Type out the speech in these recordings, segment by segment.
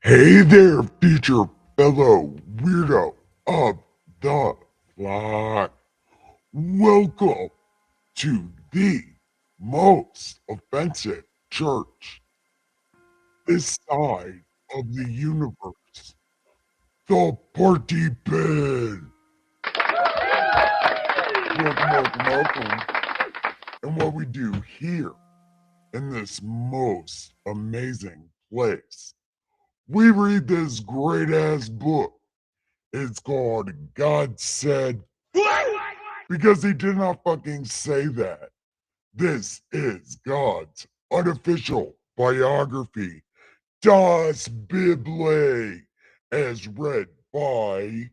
Hey there, future fellow weirdo of the flock. Welcome to the most offensive church this side of the universe, the Party Pin. Welcome. And what we do here in this most amazing place, we read this great ass book. It's called God Said, because he did not fucking say that. This is God's unofficial biography, Das Bible, as read by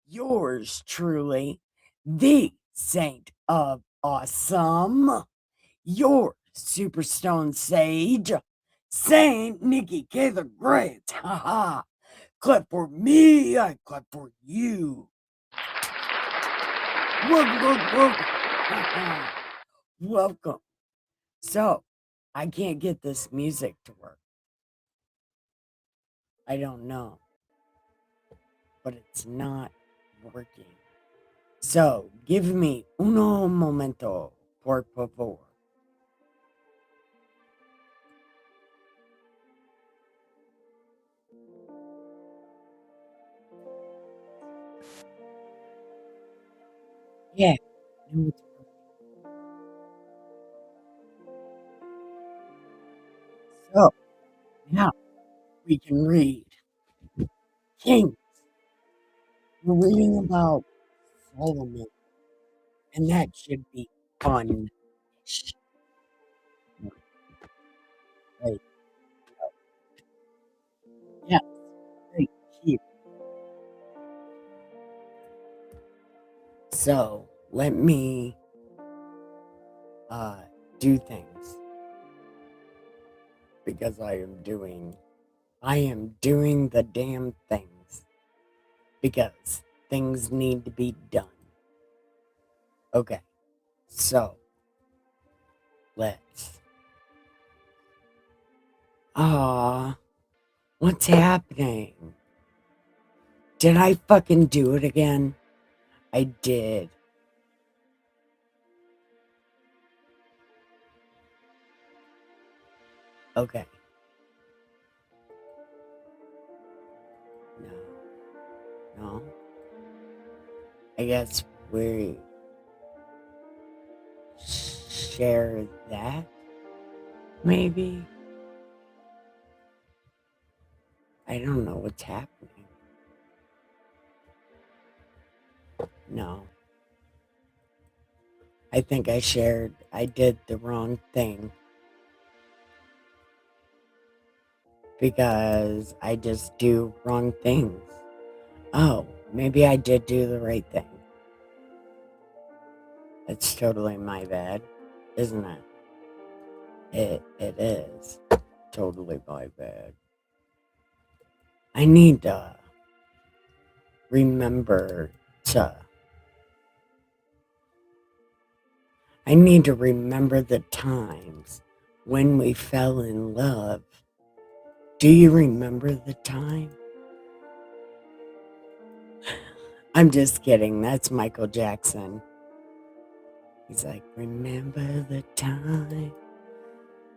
Yours truly, the Saint of Awesome, your Superstone Sage, Saint Nikki K the Great. Haha. Clap for me, I clap for you. Welcome. Welcome. So, I can't get this music to work. I don't know. But it's not working. So, give me uno momento, por favor. Yeah. No, it's so now we can read Kings. We're reading about Solomon, and that should be fun. Right. Yeah, right here. So let me uh do things because I am doing the damn things because things need to be done. Okay. So let's ah what's happening? Did I fucking do it again? I did. Okay. No. No. I guess we share that. Maybe. I don't know what's happening. No. I think I did the wrong thing because I just do wrong things. Oh, maybe I did do the right thing. It's totally my bad, isn't it? It is totally my bad. I need to remember to I need to remember the times when we fell in love. Do you remember the time? I'm just kidding. That's Michael Jackson. He's like, remember the time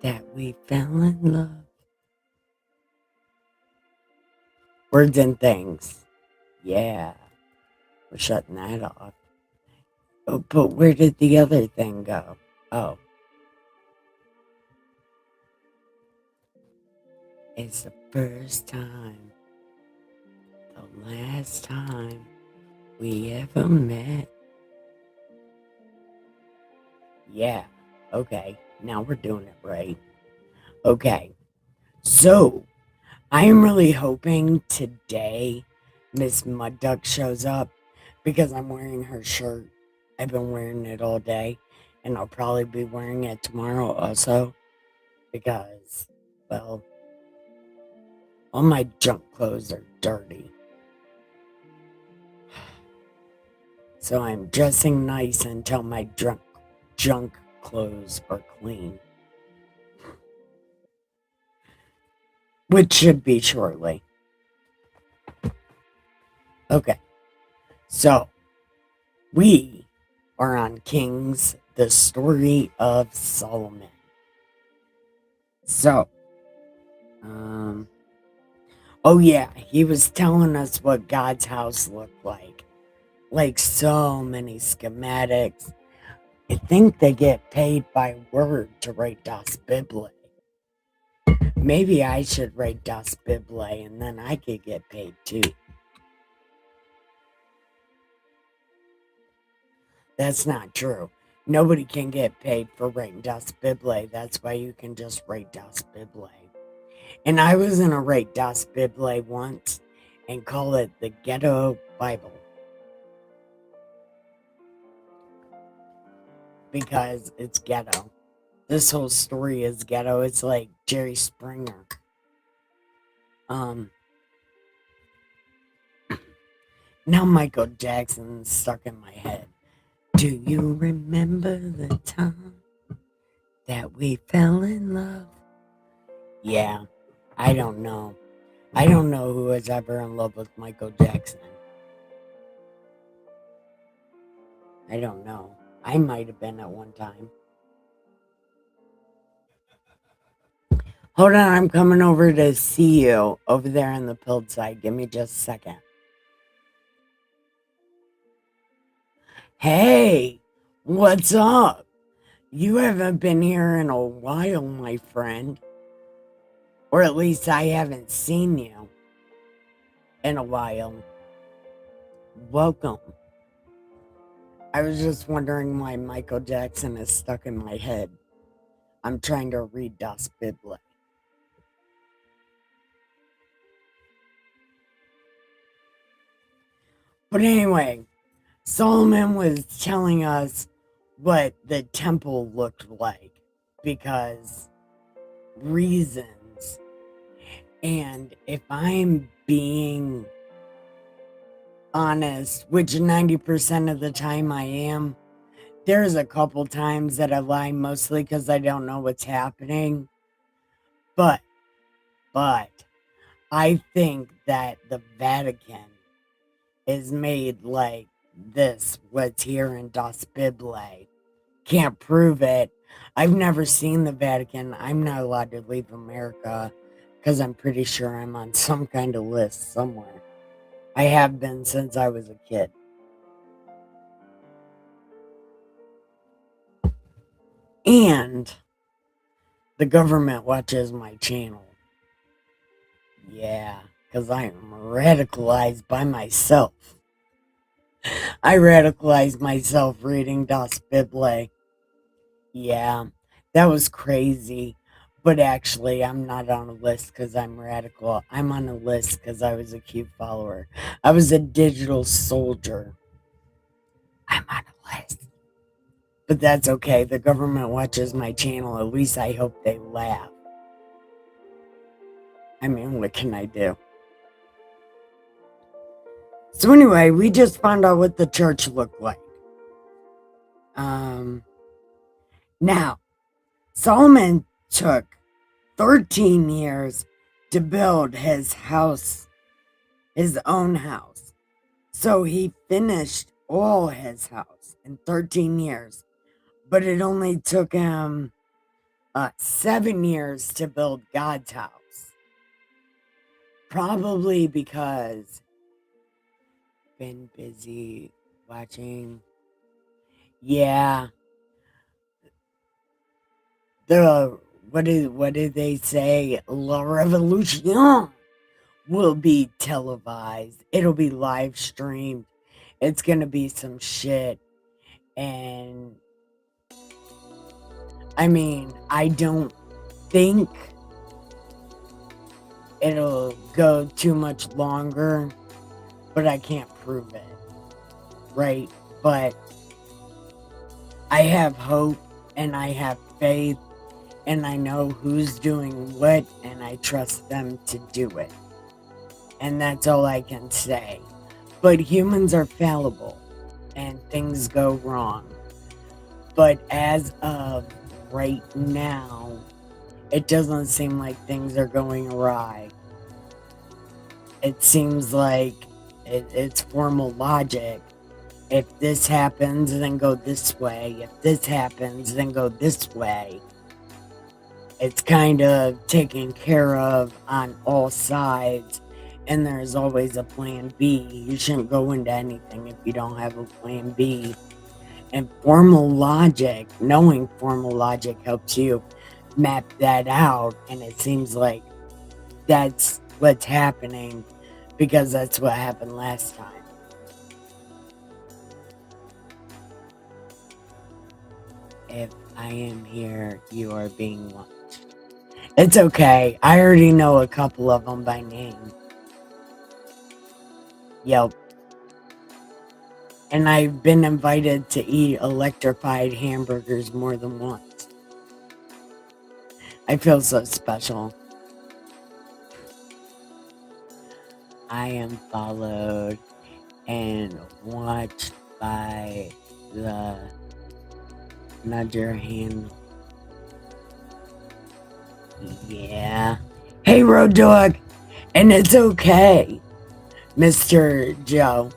that we fell in love. Words and things. Yeah, we're shutting that off. Oh, but where did the other thing go? Oh, it's the first time, the last time we ever met. Yeah, okay, now we're doing it right. Okay, so I am really hoping today Miss Mud Duck shows up because I'm wearing her shirt. I've been wearing it all day, and I'll probably be wearing it tomorrow also because, well, all my junk clothes are dirty. So I'm dressing nice until my junk clothes are clean, which should be shortly. Okay, so we are on Kings, the story of Solomon. So, um, oh yeah, he was telling us what God's house looked like. Like so many schematics. I think they get paid by word to write Das Bible. Maybe I should write Das Bible and then I could get paid too. That's not true. Nobody can get paid for writing Das Bible. That's why you can just write Das Bible. And I was going to write Das Bible once and call it the Ghetto Bible. Because it's ghetto. This whole story is ghetto. It's like Jerry Springer. Now Michael Jackson's stuck in my head. Do you remember the time that we fell in love? Yeah, I don't know. I don't know who was ever in love with Michael Jackson. I don't know. I might have been at one time. Hold on, I'm coming over to see you over there on the pilled side. Give me just a second. Hey, what's up? You haven't been here in a while, my friend. Or at least I haven't seen you in a while. Welcome. I was just wondering why Michael Jackson is stuck in my head. I'm trying to read Das Bible. But anyway, Solomon was telling us what the temple looked like because reasons. And if I'm being honest, which 90% of the time I am, there's a couple times that I lie mostly because I don't know what's happening. But I think that the Vatican is made like this, what's here in Das Bible. Can't prove it. I've never seen the Vatican. I'm not allowed to leave America because I'm pretty sure I'm on some kind of list somewhere. I have been since I was a kid. And the government watches my channel. Yeah, because I am radicalized by myself. I radicalized myself reading Das Bible. Yeah, that was crazy. But actually, I'm not on a list because I'm radical. I'm on a list because I was a cute follower. I was a digital soldier. I'm on a list. But that's okay. The government watches my channel. At least I hope they laugh. I mean, what can I do? So anyway, we just found out what the church looked like. Now, Solomon took 13 years to build his house, his own house. So he finished all his house in 13 years. But it only took him 7 years to build God's house. Probably because been busy watching. Yeah. What did they say? La Revolution will be televised. It'll be live streamed. It's gonna be some shit. And I mean, I don't think it'll go too much longer, but I can't prove it. Right? But I have hope and I have faith and I know who's doing what and I trust them to do it. And that's all I can say. But humans are fallible and things go wrong. But as of right now, it doesn't seem like things are going awry. It seems like It's formal logic. If this happens, then go this way. If this happens, then go this way. It's kind of taken care of on all sides, and there's always a plan B. You shouldn't go into anything if you don't have a plan B. And formal logic, knowing formal logic helps you map that out, and it seems like that's what's happening because that's what happened last time. If I am here, you are being watched. It's okay. I already know a couple of them by name. Yep. And I've been invited to eat electrified hamburgers more than once. I feel so special. I am followed and watched by the nudge your hand. Yeah. Hey, Road Dog. And it's okay, Mr. Joe.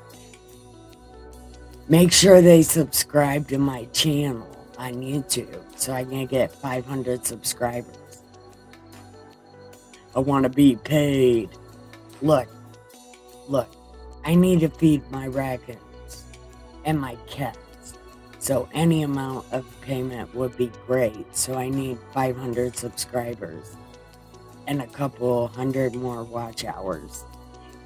Make sure they subscribe to my channel on YouTube so I can get 500 subscribers. I want to be paid. Look, I need to feed my raccoons and my cats. So any amount of payment would be great. So I need 500 subscribers and a couple hundred more watch hours.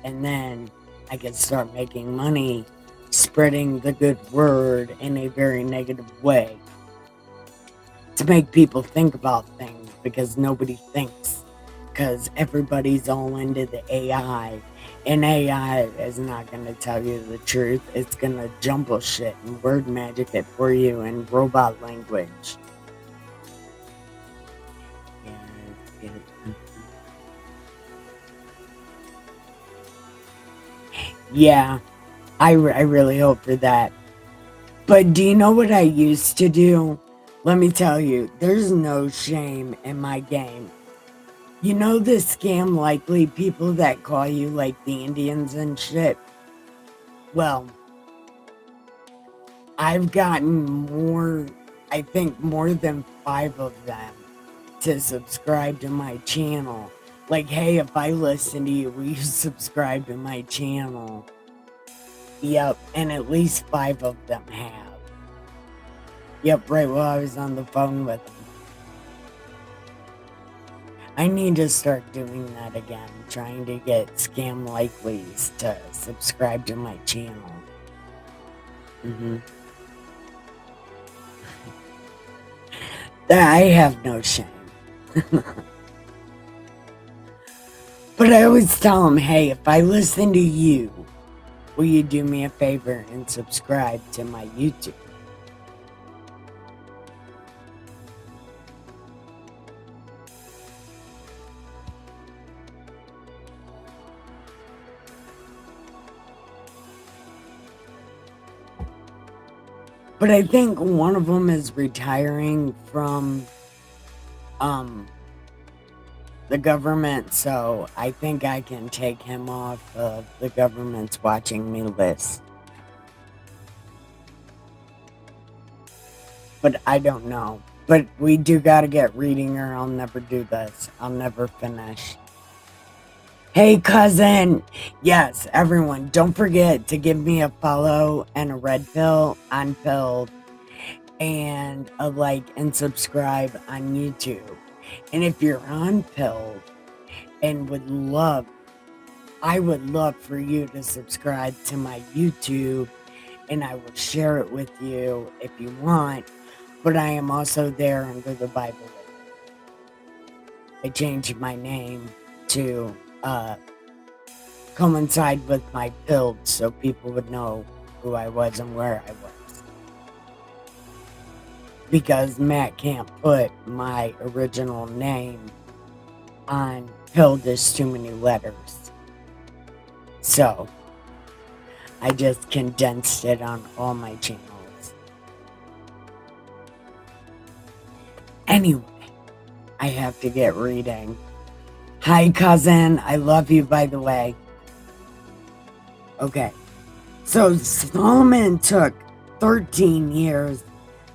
And then I can start making money spreading the good word in a very negative way to make people think about things, because nobody thinks, because everybody's all into the AI, and AI is not going to tell you the truth. It's going to jumble shit and word magic it for you in robot language. Yeah, I really hope for that. But do you know what I used to do? Let me tell you, there's no shame in my game. You know the scam likely people that call you like the Indians and shit? Well, I've gotten more, I think more than 5 of them to subscribe to my channel. Like, hey, if I listen to you, will you subscribe to my channel? Yep, and at least 5 of them have. Yep, right while I was on the phone with them. I need to start doing that again, trying to get scam likelies to subscribe to my channel. I have no shame. But I always tell them, hey, if I listen to you, will you do me a favor and subscribe to my YouTube? But I think one of them is retiring from the government, so I think I can take him off of the government's watching me list. But I don't know. But we do gotta get reading or I'll never do this. I'll never finish. Hey, cousin! Yes, everyone, don't forget to give me a follow and a red pill on Pilled and a like and subscribe on YouTube. And if you're on Pilled and I would love for you to subscribe to my YouTube, and I will share it with you if you want, but I am also there under the Bible. I changed my name to coincide with my Pilled so people would know who I was and where I was. Because Matt can't put my original name on Pilled, there's too many letters. So I just condensed it on all my channels. Anyway, I have to get reading. Hi, cousin. I love you, by the way. Okay. So Solomon took 13 years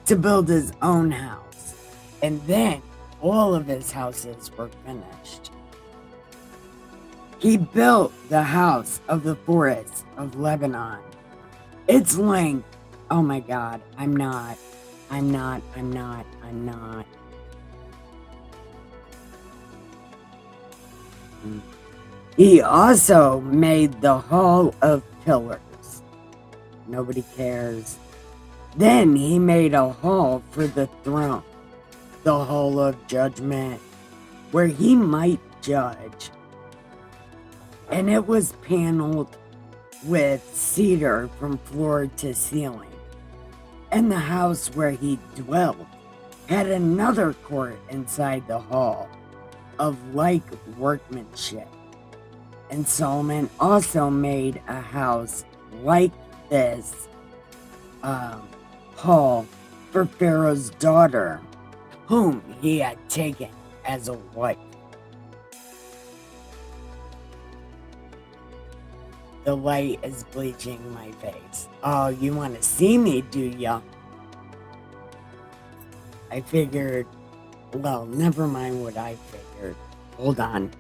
to build his own house, and then all of his houses were finished. He built the house of the forest of Lebanon. Its length, oh my God, I'm not. He also made the Hall of Pillars. Nobody cares. Then he made a hall for the throne, the Hall of Judgment, where he might judge. And it was paneled with cedar from floor to ceiling. And the house where he dwelt had another court inside the hall of like workmanship. And Solomon also made a house like this hall for Pharaoh's daughter, whom he had taken as a wife. The light is bleaching my face. Oh, you want to see me, do ya? I figured, well, never mind what I figured. Hold on.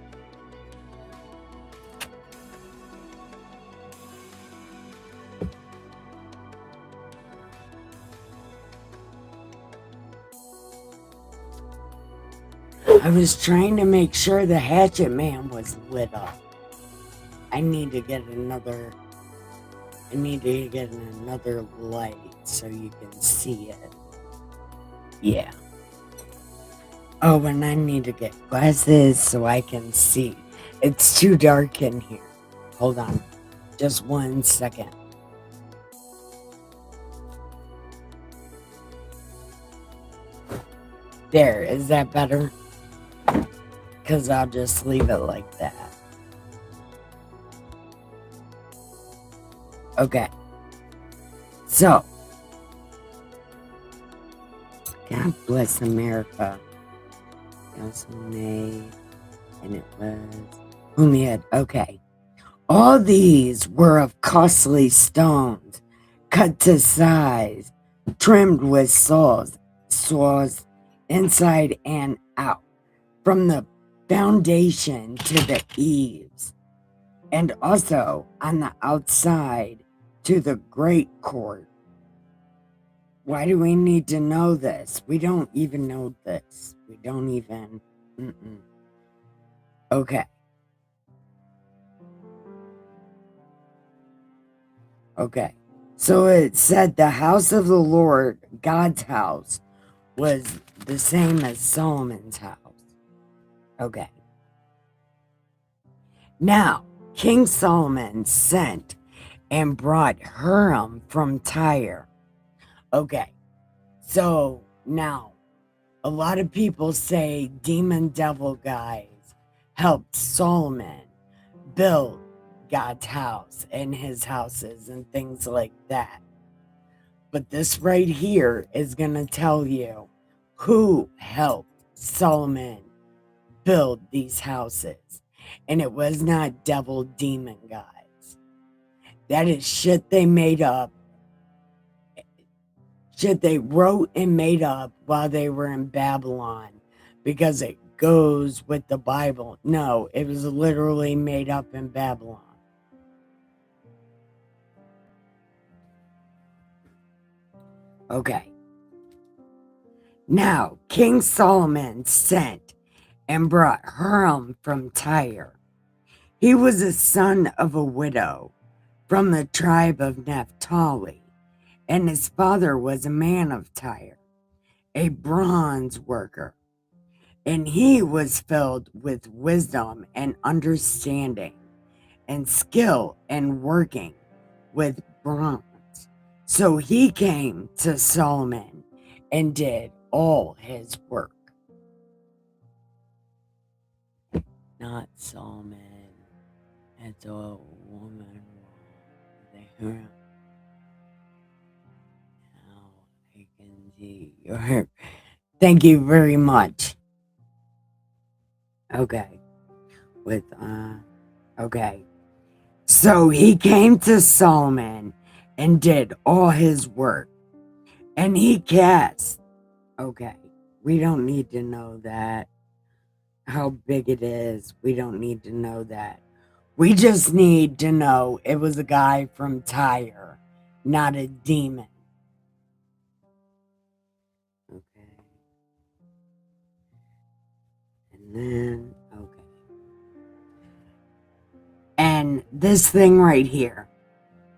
I was trying to make sure the hatchet man was lit up. I need to get another light so you can see it. Yeah. Oh, and I need to get glasses so I can see. It's too dark in here. Hold on. Just 1 second. There, is that better? Because I'll just leave it like that. Okay. So, God bless America. It was May, and it was only had, okay. All these were of costly stones, cut to size, trimmed with saws inside and out, from the foundation to the eaves, and also on the outside to the great court. Why do we need to know this? We don't even know this. We don't even. Okay. Okay. So it said the house of the Lord, God's house, was the same as Solomon's house. Okay. Now, King Solomon sent and brought Hiram from Tyre. Okay, so now, a lot of people say demon devil guys helped Solomon build God's house and his houses and things like that. But this right here is going to tell you who helped Solomon build these houses. And it was not devil demon guys. That is shit they made up. Shit they wrote and made up while they were in Babylon because it goes with the Bible. No, it was literally made up in Babylon. Okay. Now, King Solomon sent and brought Hiram from Tyre. He was a son of a widow from the tribe of Naphtali, and his father was a man of Tyre, a bronze worker, and he was filled with wisdom and understanding and skill in working with bronze. So he came to Solomon and did all his work. Not Solomon, it's a woman. Now I can see your. Thank you very much. Okay. Okay. So he came to Solomon and did all his work. And he cast. Okay, we don't need to know that. How big it is. We don't need to know that. We just need to know it was a guy from Tyre, not a demon. Okay. And then, okay. And this thing right here,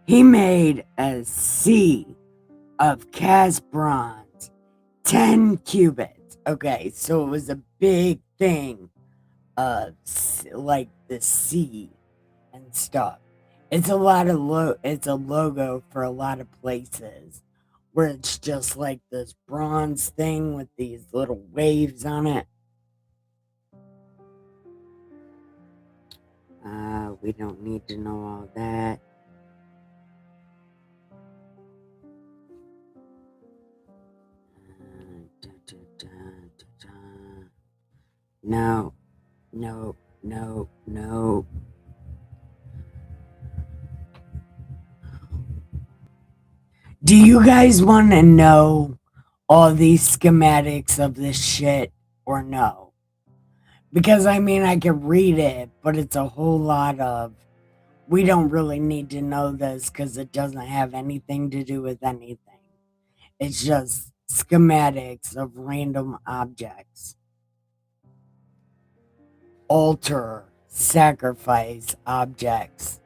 he made a sea of cast bronze, 10 cubits. Okay, so it was a big thing of like the sea and stuff. It's a lot of it's a logo for a lot of places where it's just like this bronze thing with these little waves on it. We don't need to know all that. No, no, no, no. Do you guys want to know all these schematics of this shit or no? Because I mean, I can read it, but it's a whole lot of. We don't really need to know this because it doesn't have anything to do with anything. It's just schematics of random objects. Altar, sacrifice objects.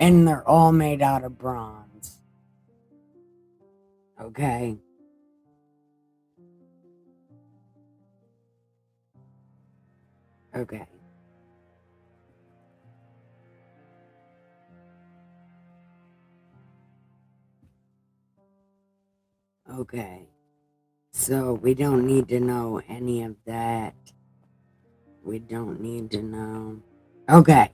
And they're all made out of bronze. Okay. Okay. Okay. So we don't need to know any of that. We don't need to know. Okay.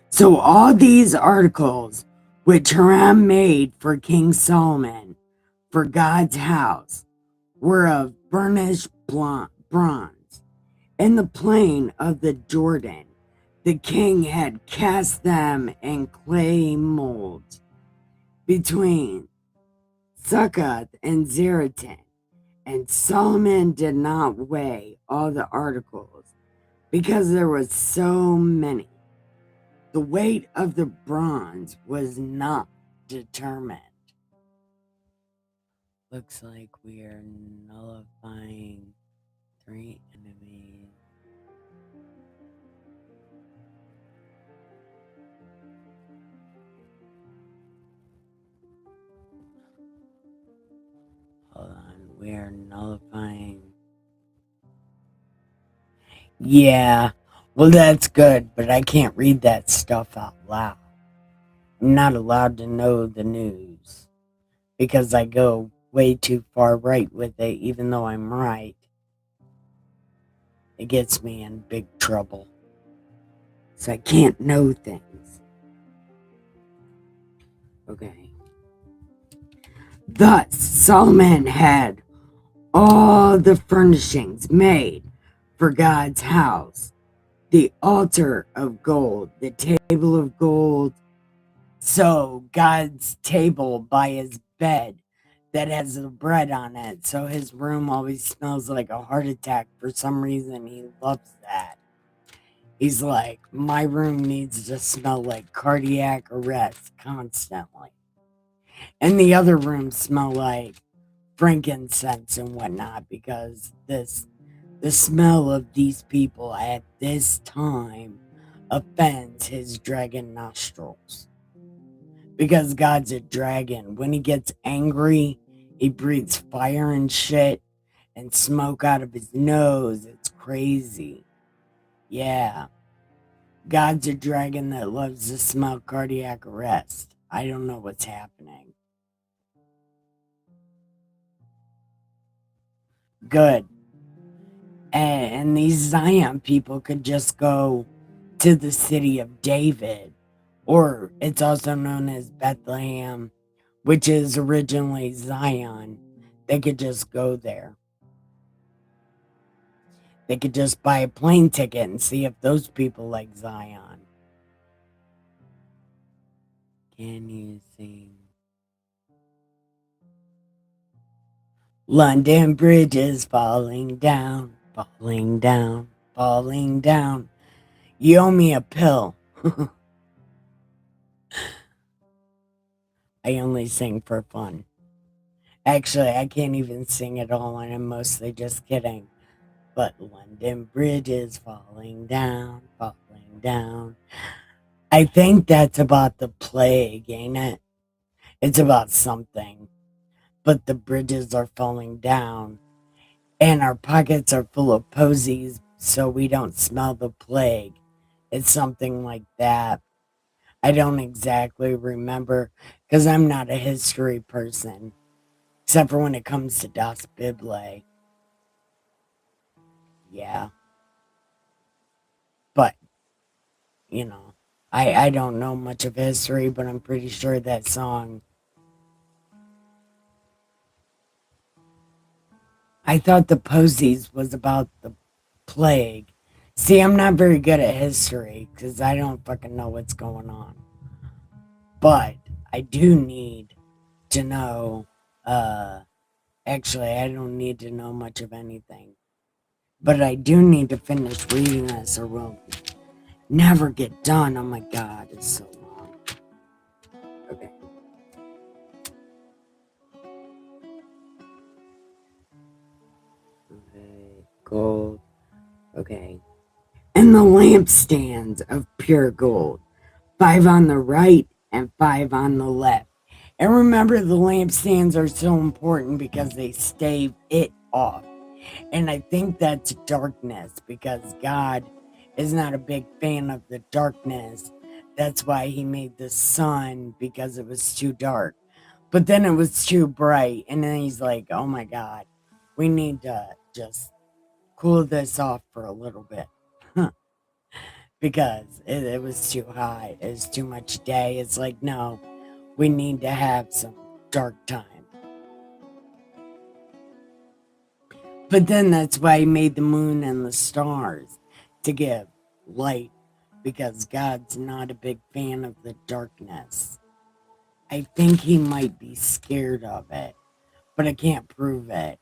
So all these articles which Hiram made for King Solomon for God's house were of burnished bronze. In the plain of the Jordan, the king had cast them in clay molds between Succoth and Zeratan, and Solomon did not weigh all the articles because there was so many. The weight of the bronze was not determined. Looks like we are nullifying 3 enemies. Hold on, we are nullifying. Yeah, well, that's good, but I can't read that stuff out loud. I'm not allowed to know the news because I go way too far right with it, even though I'm right. It gets me in big trouble. So I can't know things. Okay. Thus, Solomon had all the furnishings made for God's house, the altar of gold, the table of gold. So God's table by his bed that has the bread on it. So his room always smells like a heart attack. For some reason, he loves that. He's like, my room needs to smell like cardiac arrest constantly. And the other rooms smell like frankincense and whatnot because the smell of these people at this time offends his dragon nostrils. Because God's a dragon. When he gets angry, he breathes fire and shit and smoke out of his nose. It's crazy. Yeah. God's a dragon that loves to smell cardiac arrest. I don't know what's happening. Good. And these Zion people could just go to the city of David, or it's also known as Bethlehem, which is originally Zion. They could just go there. They could just buy a plane ticket and see if those people like Zion. Can you sing? London Bridge is falling down, falling down, falling down. You owe me a pill. I only sing for fun. Actually, I can't even sing at all, and I'm mostly just kidding. But London Bridge is falling down, falling down. I think that's about the plague, ain't it? It's about something. But the bridges are falling down, and our pockets are full of posies so we don't smell the plague. It's something like that. I don't exactly remember because I'm not a history person, except for when it comes to Das Bible. Yeah, but you know, I don't know much of history, but I'm pretty sure that song. I thought the posies was about the plague. See, I'm not very good at history because I don't fucking know what's going on. But I do need to know. Uh, Actually, I don't need to know much of anything. But I do need to finish reading this or we'll never get done. Oh my god, it's so long. Okay. Okay, gold. Okay. And the lampstands of pure gold, 5 on the right and 5 on the left. And remember, the lampstands are so important because they stave it off. And I think that's darkness because God is not a big fan of the darkness. That's why he made the sun because it was too dark. But then it was too bright. And then he's like, oh my God, we need to just cool this off for a little bit. Because it was too hot. It was too much day. It's like, no, we need to have some dark time. But then that's why he made the moon and the stars to give light because God's not a big fan of the darkness. I think he might be scared of it, but I can't prove it.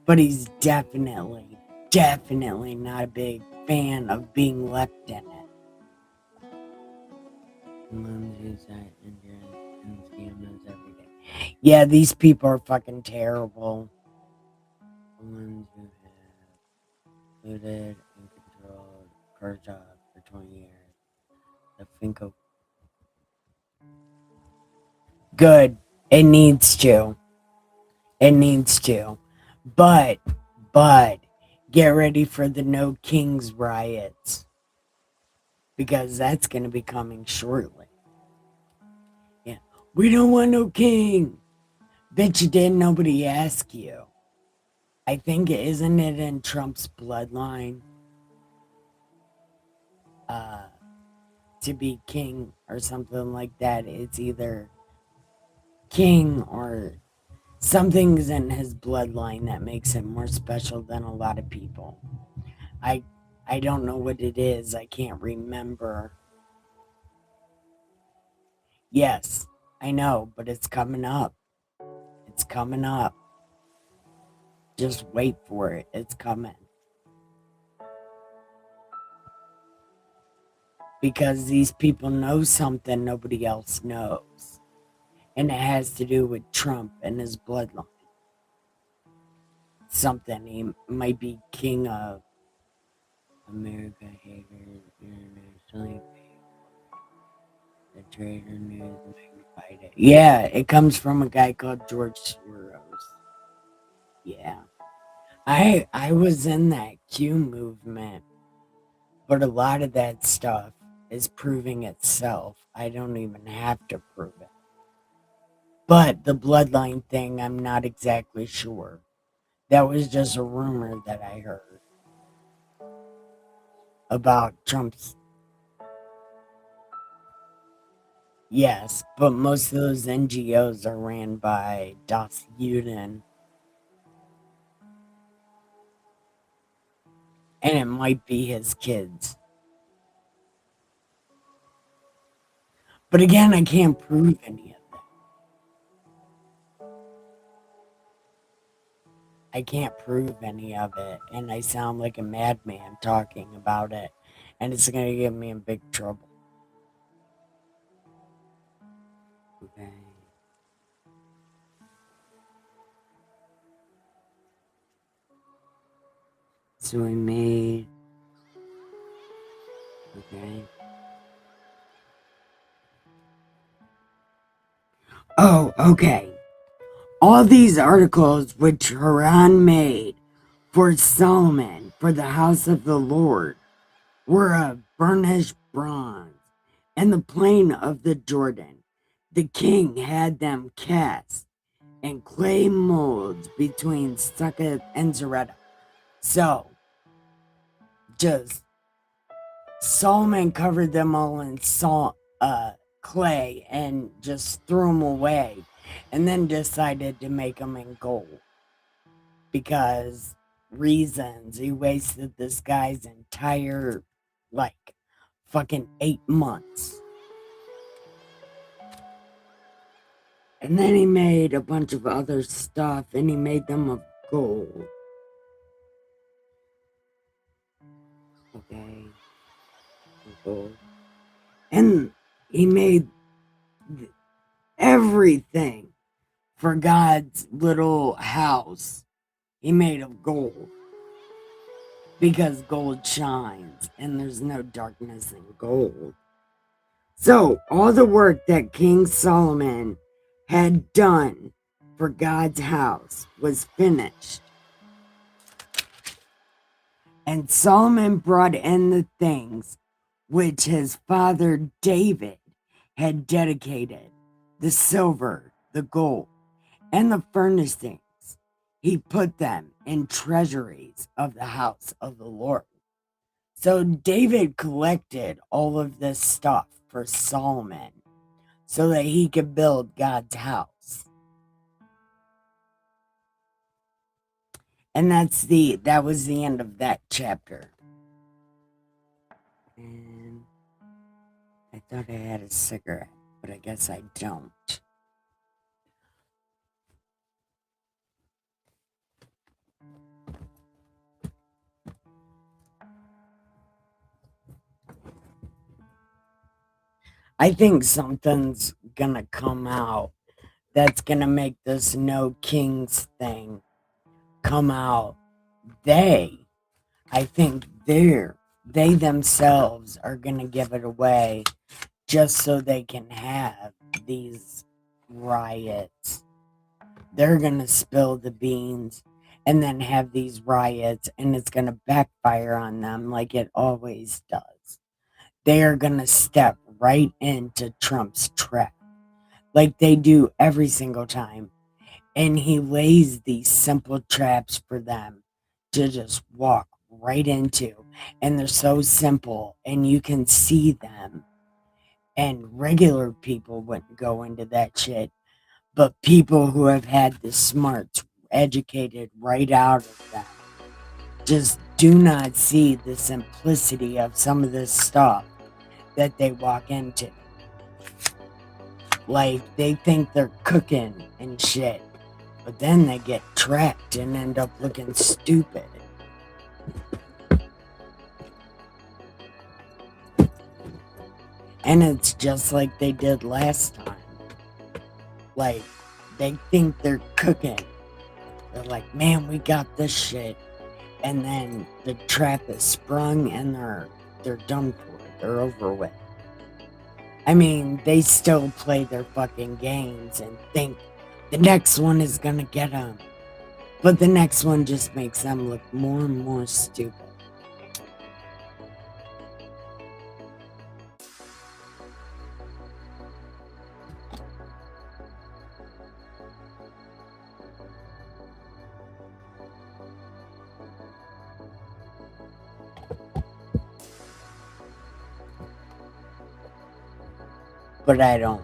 But he's definitely not a big fan of being left in it. Yeah, these people are fucking terrible. Ones who have looted and controlled Persia for 20 years. The Finko. Good. It needs to. It needs to. But, but, get ready for the No Kings riots. Because that's going to be coming shortly. Yeah. We don't want no king. Bet you didn't nobody ask you. I think, isn't it in Trump's bloodline? To be king or something like that. It's either king or something's in his bloodline that makes him more special than a lot of people. I I don't know what it is. I can't remember. Yes, I know, but it's coming up. It's coming up. Just wait for it. It's coming. Because these people know something nobody else knows. And it has to do with Trump and his bloodline. Something he might be king of America haters internationally. The trader news magnified it. Yeah, it comes from a guy called George Soros. Yeah. I was in that Q movement, but a lot of that stuff is proving itself. I don't even have to prove it. But the bloodline thing, I'm not exactly sure. That was just a rumor that I heard about Trump's. Yes, but most of those NGOs are ran by Das Uden. And it might be his kids. But again, I can't prove any of that. I can't prove any of it, and I sound like a madman talking about it, and it's gonna get me in big trouble. Okay. So we made. Okay. Oh, okay. All these articles which Haran made for Solomon for the house of the Lord were of burnished bronze, and the plain of the Jordan. The king had them cast in clay molds between Succoth and Zaretta. So, just Solomon covered them all in clay and just threw them away, and then decided to make them in gold because reasons. He wasted this guy's entire, like, fucking 8 months. And then he made a bunch of other stuff, and he made them of gold. Okay. Gold. And he made everything for God's little house. He made of gold. Because gold shines, and there's no darkness in gold. So, all the work that King Solomon had done for God's house was finished. And Solomon brought in the things which his father David had dedicated, the silver, the gold, and the furnishings. He put them in treasuries of the house of the Lord. So David collected all of this stuff for Solomon so that he could build God's house. And that was the end of that chapter. And I thought I had a cigarette, but I guess I don't. I think something's gonna come out that's gonna make this no kings thing come out. I think they themselves are gonna give it away just so they can have these riots. They're gonna spill the beans and then have these riots, and it's gonna backfire on them like it always does. They are gonna step right into Trump's trap like they do every single time. And he lays these simple traps for them to just walk right into. And they're so simple, and you can see them. And regular people wouldn't go into that shit. But people who have had the smarts educated right out of them just do not see the simplicity of some of this stuff that they walk into. Like, they think they're cooking and shit, but then they get trapped and end up looking stupid. And it's just like they did last time. Like, they think they're cooking. They're like, man, we got this shit. And then the trap is sprung and they're done for it. They're over with. I mean, they still play their fucking games and think the next one is gonna get them. But the next one just makes them look more and more stupid. But I don't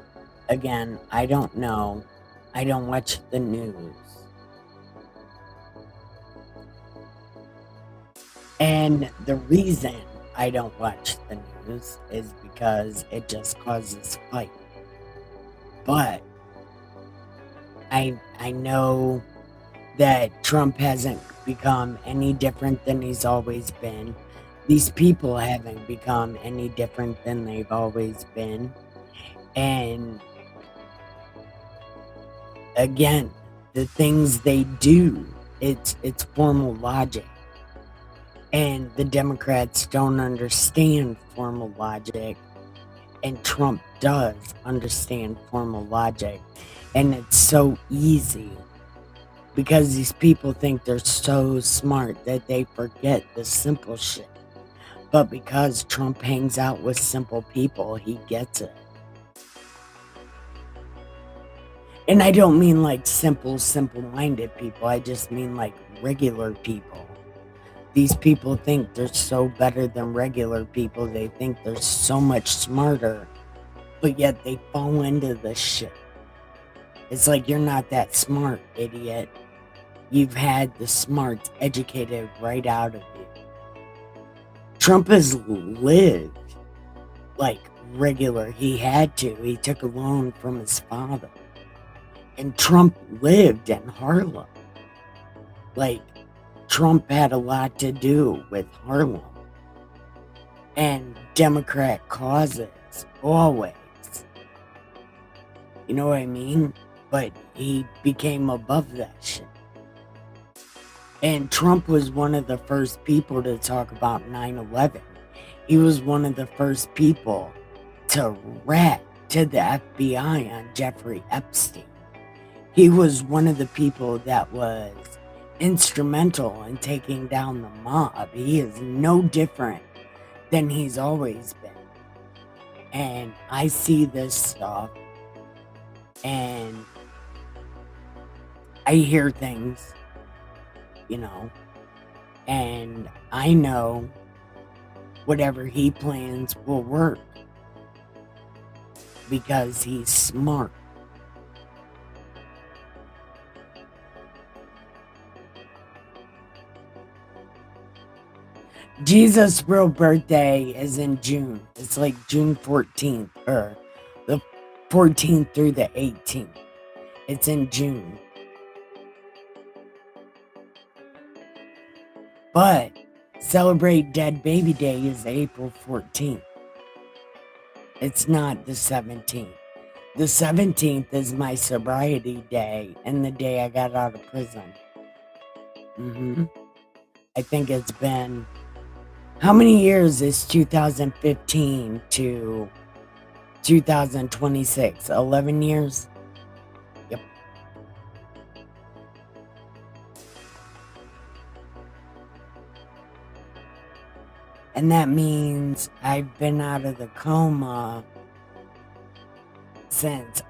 know. I don't watch the news. And the reason I don't watch the news news is because it just causes fight. But I know that Trump hasn't become any different than he's always been. These people haven't become any different than they've always been. And again, the things they do, it's formal logic. And the Democrats don't understand formal logic, and Trump does understand formal logic. And it's so easy because these people think they're so smart that they forget the simple shit. But because Trump hangs out with simple people, he gets it. And I don't mean like simple-minded people. I just mean like regular people. These people think they're so better than regular people. They think they're so much smarter, but yet they fall into this shit. It's like, you're not that smart, idiot. You've had the smarts educated right out of you. Trump has lived like regular. He had to. He took a loan from his father. And Trump lived in Harlem. Like, Trump had a lot to do with Harlem and Democrat causes, always. You know what I mean? But he became above that shit. And Trump was one of the first people to talk about 9/11. He was one of the first people to rat to the FBI on Jeffrey Epstein. He was one of the people that was instrumental in taking down the mob. He is no different than he's always been. And I see this stuff and I hear things, you know, and I know whatever he plans will work because he's smart. Jesus' real birthday is in June. It's like June 14th, or the 14th through the 18th. It's in June. But Celebrate Dead Baby Day is April 14th. It's not the 17th. The 17th is my sobriety day and the day I got out of prison. I think it's been... How many years is 2015 to 2026? 11 years? Yep. And that means I've been out of the coma since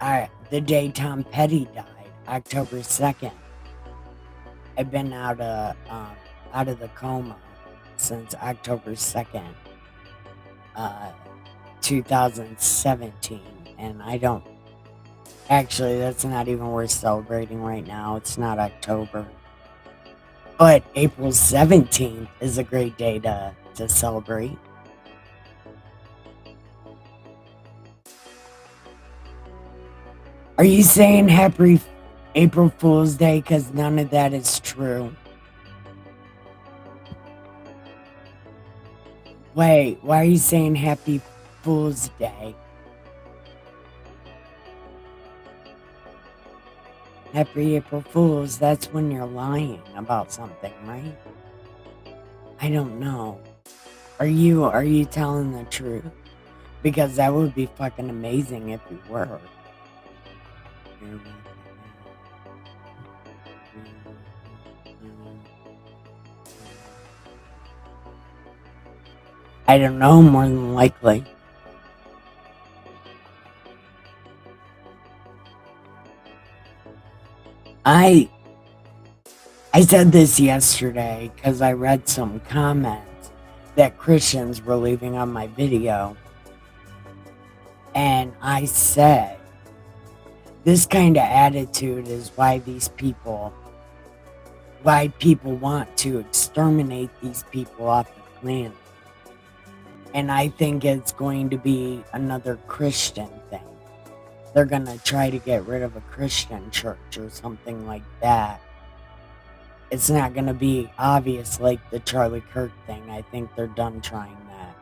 the day Tom Petty died, October 2nd. I've been out of the coma since October 2nd, 2017, and I don't... Actually, that's not even worth celebrating right now. It's not October. But April 17th is a great day to celebrate. Are you saying happy April Fool's Day? Because none of that is true. Wait, why are you saying Happy Fool's Day? Happy April Fools, that's when you're lying about something, right? I don't know. Are you telling the truth? Because that would be fucking amazing if you were. I don't know, more than likely. I said this yesterday because I read some comments that Christians were leaving on my video. And I said, this kind of attitude is why people want to exterminate these people off the planet. And I think it's going to be another Christian thing. They're going to try to get rid of a Christian church or something like that. It's not going to be obvious like the Charlie Kirk thing. I think they're done trying that.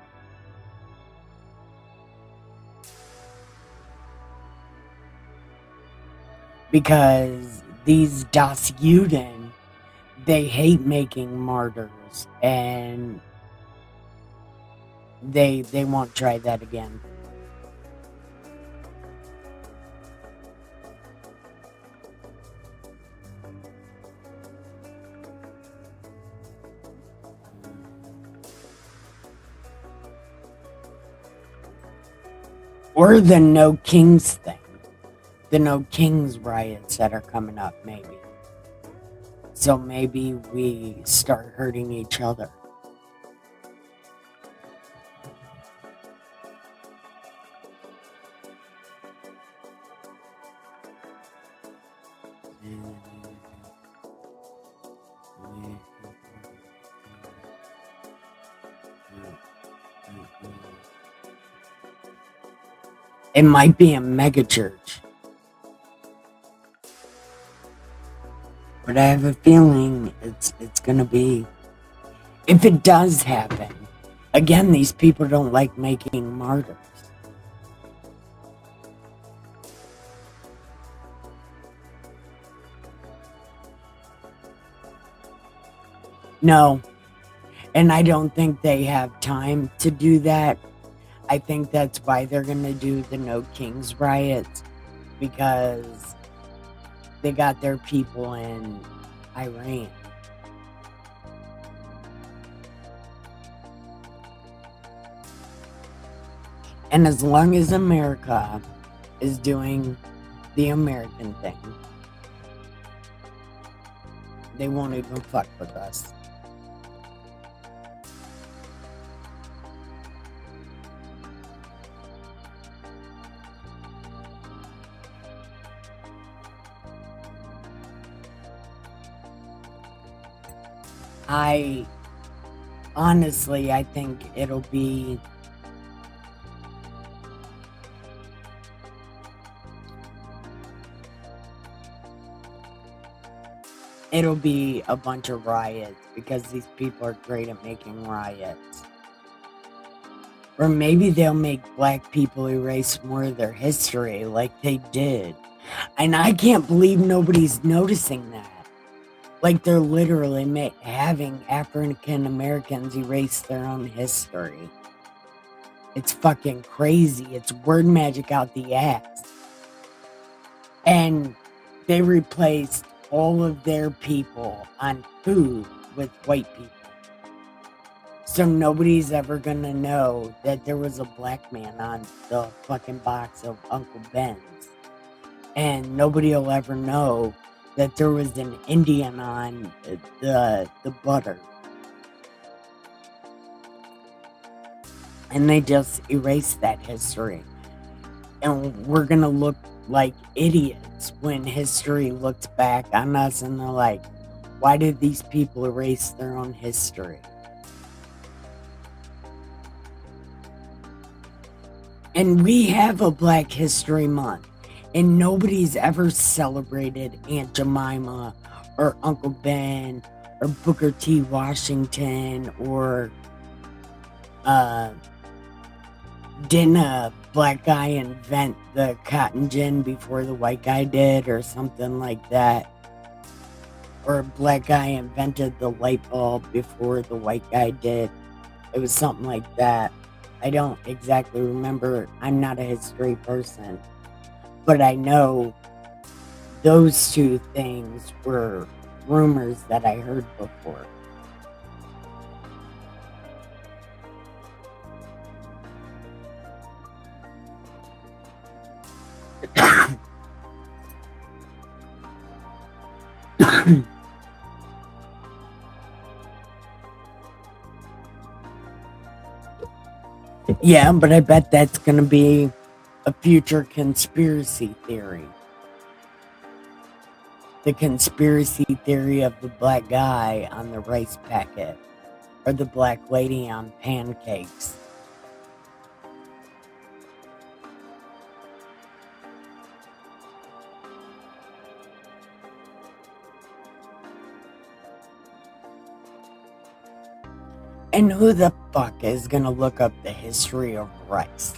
Because these Das Juden, they hate making martyrs, and they won't try that again. Or the No Kings thing. The No Kings riots that are coming up, maybe. So maybe we start hurting each other. It might be a megachurch. But I have a feeling it's gonna be, if it does happen, again, these people don't like making martyrs. No, and I don't think they have time to do that. I think that's why they're gonna do the No Kings riots, because they got their people in Iran. And as long as America is doing the American thing, they won't even fuck with us. I honestly, I think it'll be a bunch of riots, because these people are great at making riots. Or maybe they'll make black people erase more of their history like they did. And I can't believe nobody's noticing that. Like, they're literally having African Americans erase their own history. It's fucking crazy. It's word magic out the ass. And they replaced all of their people on food with white people. So nobody's ever gonna know that there was a black man on the fucking box of Uncle Ben's. And nobody will ever know that there was an Indian on the butter. And they just erased that history. And we're gonna look like idiots when history looks back on us and they're like, why did these people erase their own history? And we have a Black History Month. And nobody's ever celebrated Aunt Jemima or Uncle Ben or Booker T. Washington, or didn't a black guy invent the cotton gin before the white guy did, or something like that? Or a black guy invented the light bulb before the white guy did. It was something like that. I don't exactly remember. I'm not a history person. But I know those two things were rumors that I heard before. Yeah, but I bet that's going to be a future conspiracy theory. The conspiracy theory of the black guy on the rice packet, or the black lady on pancakes. And who the fuck is gonna look up the history of rice?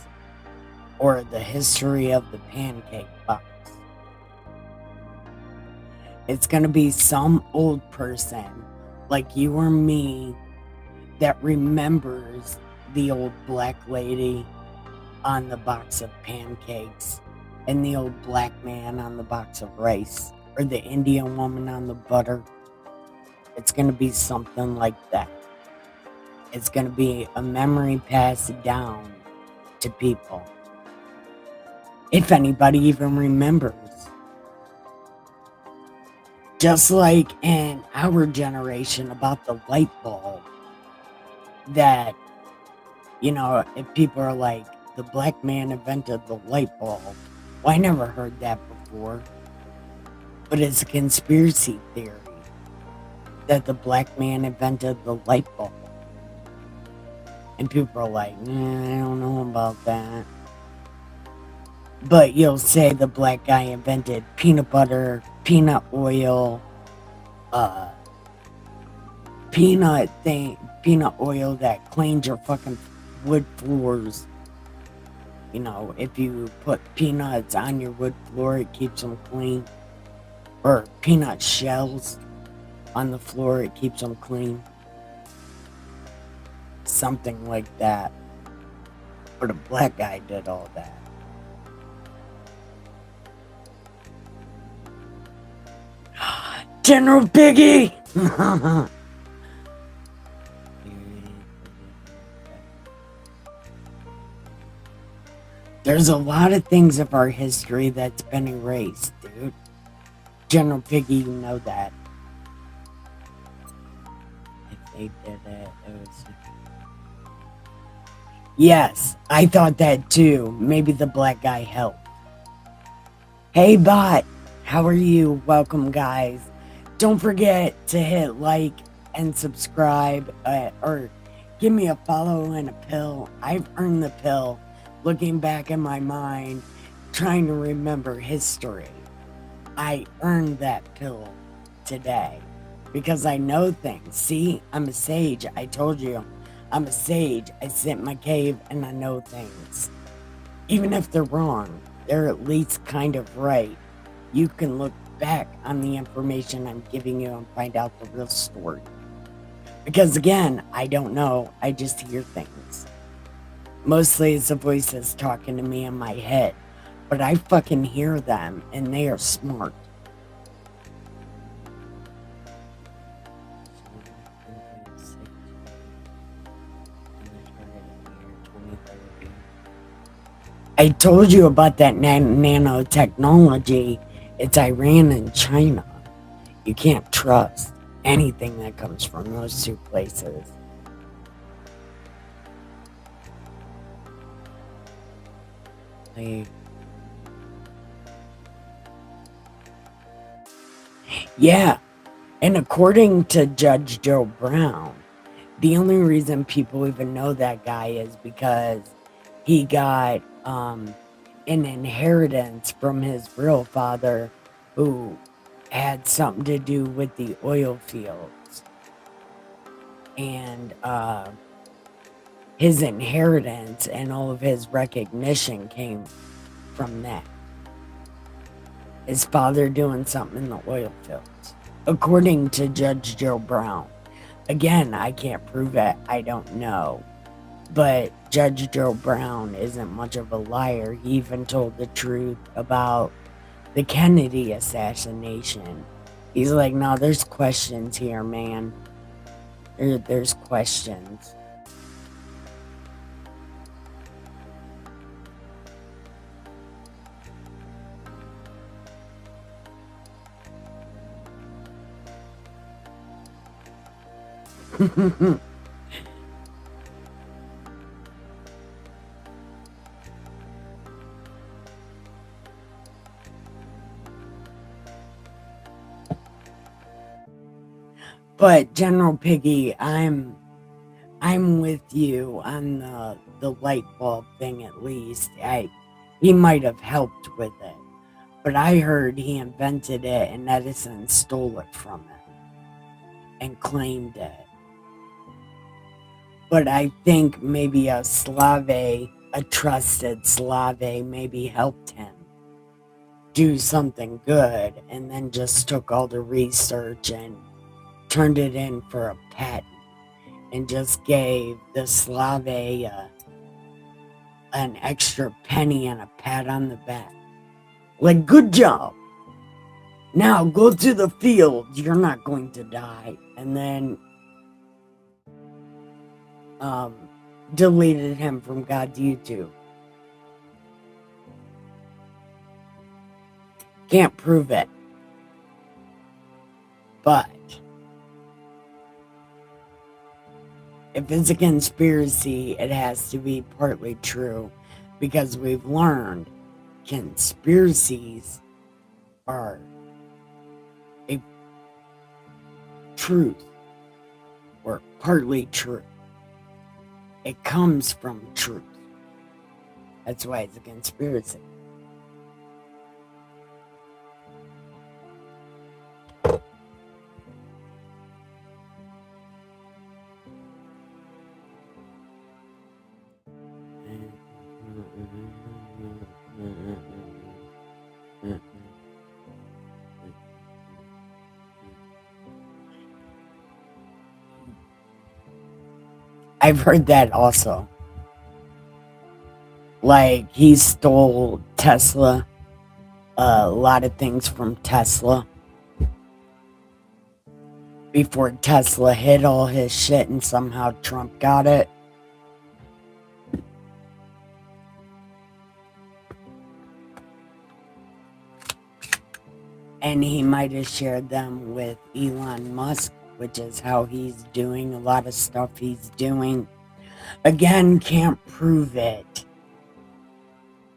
Or the history of the pancake box? It's gonna be some old person like you or me that remembers the old black lady on the box of pancakes and the old black man on the box of rice or the Indian woman on the butter. It's gonna be something like that. It's gonna be a memory passed down to people. If anybody even remembers. Just like in our generation about the light bulb, that, if people are like, the black man invented the light bulb. Well, I never heard that before. But it's a conspiracy theory that the black man invented the light bulb. And people are like, I don't know about that. But you'll say the black guy invented peanut butter, peanut oil, peanut oil that cleans your fucking wood floors. If you put peanuts on your wood floor, it keeps them clean. Or peanut shells on the floor, it keeps them clean. Something like that. But a black guy did all that. General Piggy! There's a lot of things of our history that's been erased, dude. General Piggy, you know that. If they did it, it was... Yes, I thought that too. Maybe the black guy helped. Hey, bot. How are you? Welcome, guys. Don't forget to hit like and subscribe, or give me a follow and a pill. I've earned the pill, looking back in my mind, trying to remember history. I earned that pill today because I know things. See, I'm a sage. I told you, I'm a sage. I sit in my cave and I know things. Even if they're wrong, they're at least kind of right. You can look back on the information I'm giving you and find out the real story. Because again, I don't know. I just hear things. Mostly it's the voices talking to me in my head. But I fucking hear them and they are smart. I told you about that nanotechnology. It's Iran and China. You can't trust anything that comes from those two places. Yeah, and according to Judge Joe Brown, the only reason people even know that guy is because he got an inheritance from his real father who had something to do with the oil fields. And his inheritance and all of his recognition came from that. His father doing something in the oil fields, according to Judge Joe Brown. Again, I can't prove it. I don't know. But Judge Joe Brown isn't much of a liar. He even told the truth about the Kennedy assassination. He's like, no, there's questions here, man. There's questions. But General Piggy, I'm with you on the light bulb thing at least. He might have helped with it. But I heard he invented it and Edison stole it from him and claimed it. but I think maybe a trusted Slave, maybe helped him do something good and then just took all the research and turned it in for a patent and just gave the Slave an extra penny and a pat on the back. Like, good job. Now go to the field. You're not going to die. And then deleted him from God's YouTube. Can't prove it. But if it's a conspiracy, it has to be partly true, because we've learned conspiracies are a truth or partly true. It comes from truth. That's why it's a conspiracy. I've heard that also. Like, he stole Tesla, a lot of things from Tesla before Tesla hid all his shit, and somehow Trump got it. And he might have shared them with Elon Musk, which is how he's doing a lot of stuff he's doing. Again, can't prove it.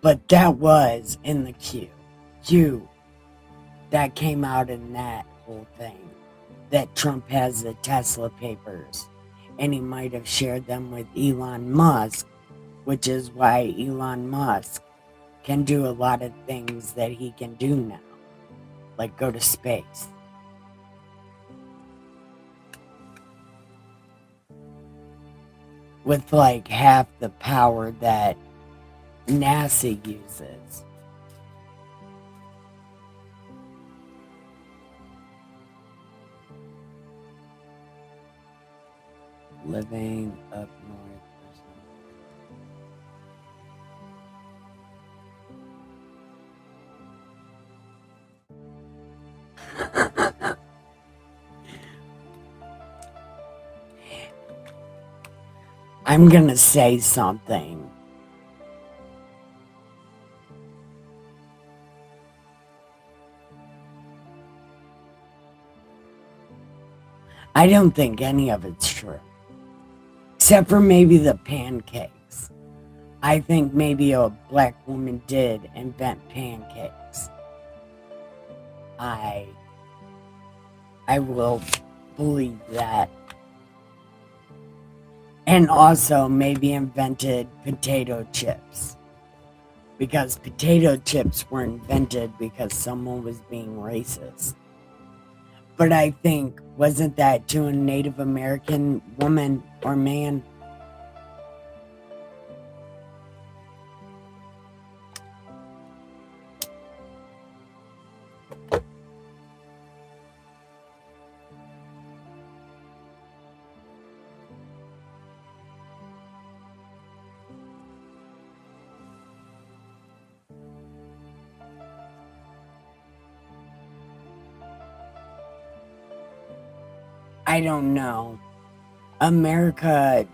But that was in the Q that came out in that whole thing. That Trump has the Tesla papers. And he might have shared them with Elon Musk, which is why Elon Musk can do a lot of things that he can do now. Like go to space. With like half the power that NASA uses. Living up north. I'm gonna say something. I don't think any of it's true. Except for maybe the pancakes. I think maybe a black woman did invent pancakes. I will believe that. And also maybe invented potato chips. Because potato chips were invented because someone was being racist. But I think, wasn't that to a Native American woman or man? I don't know. America,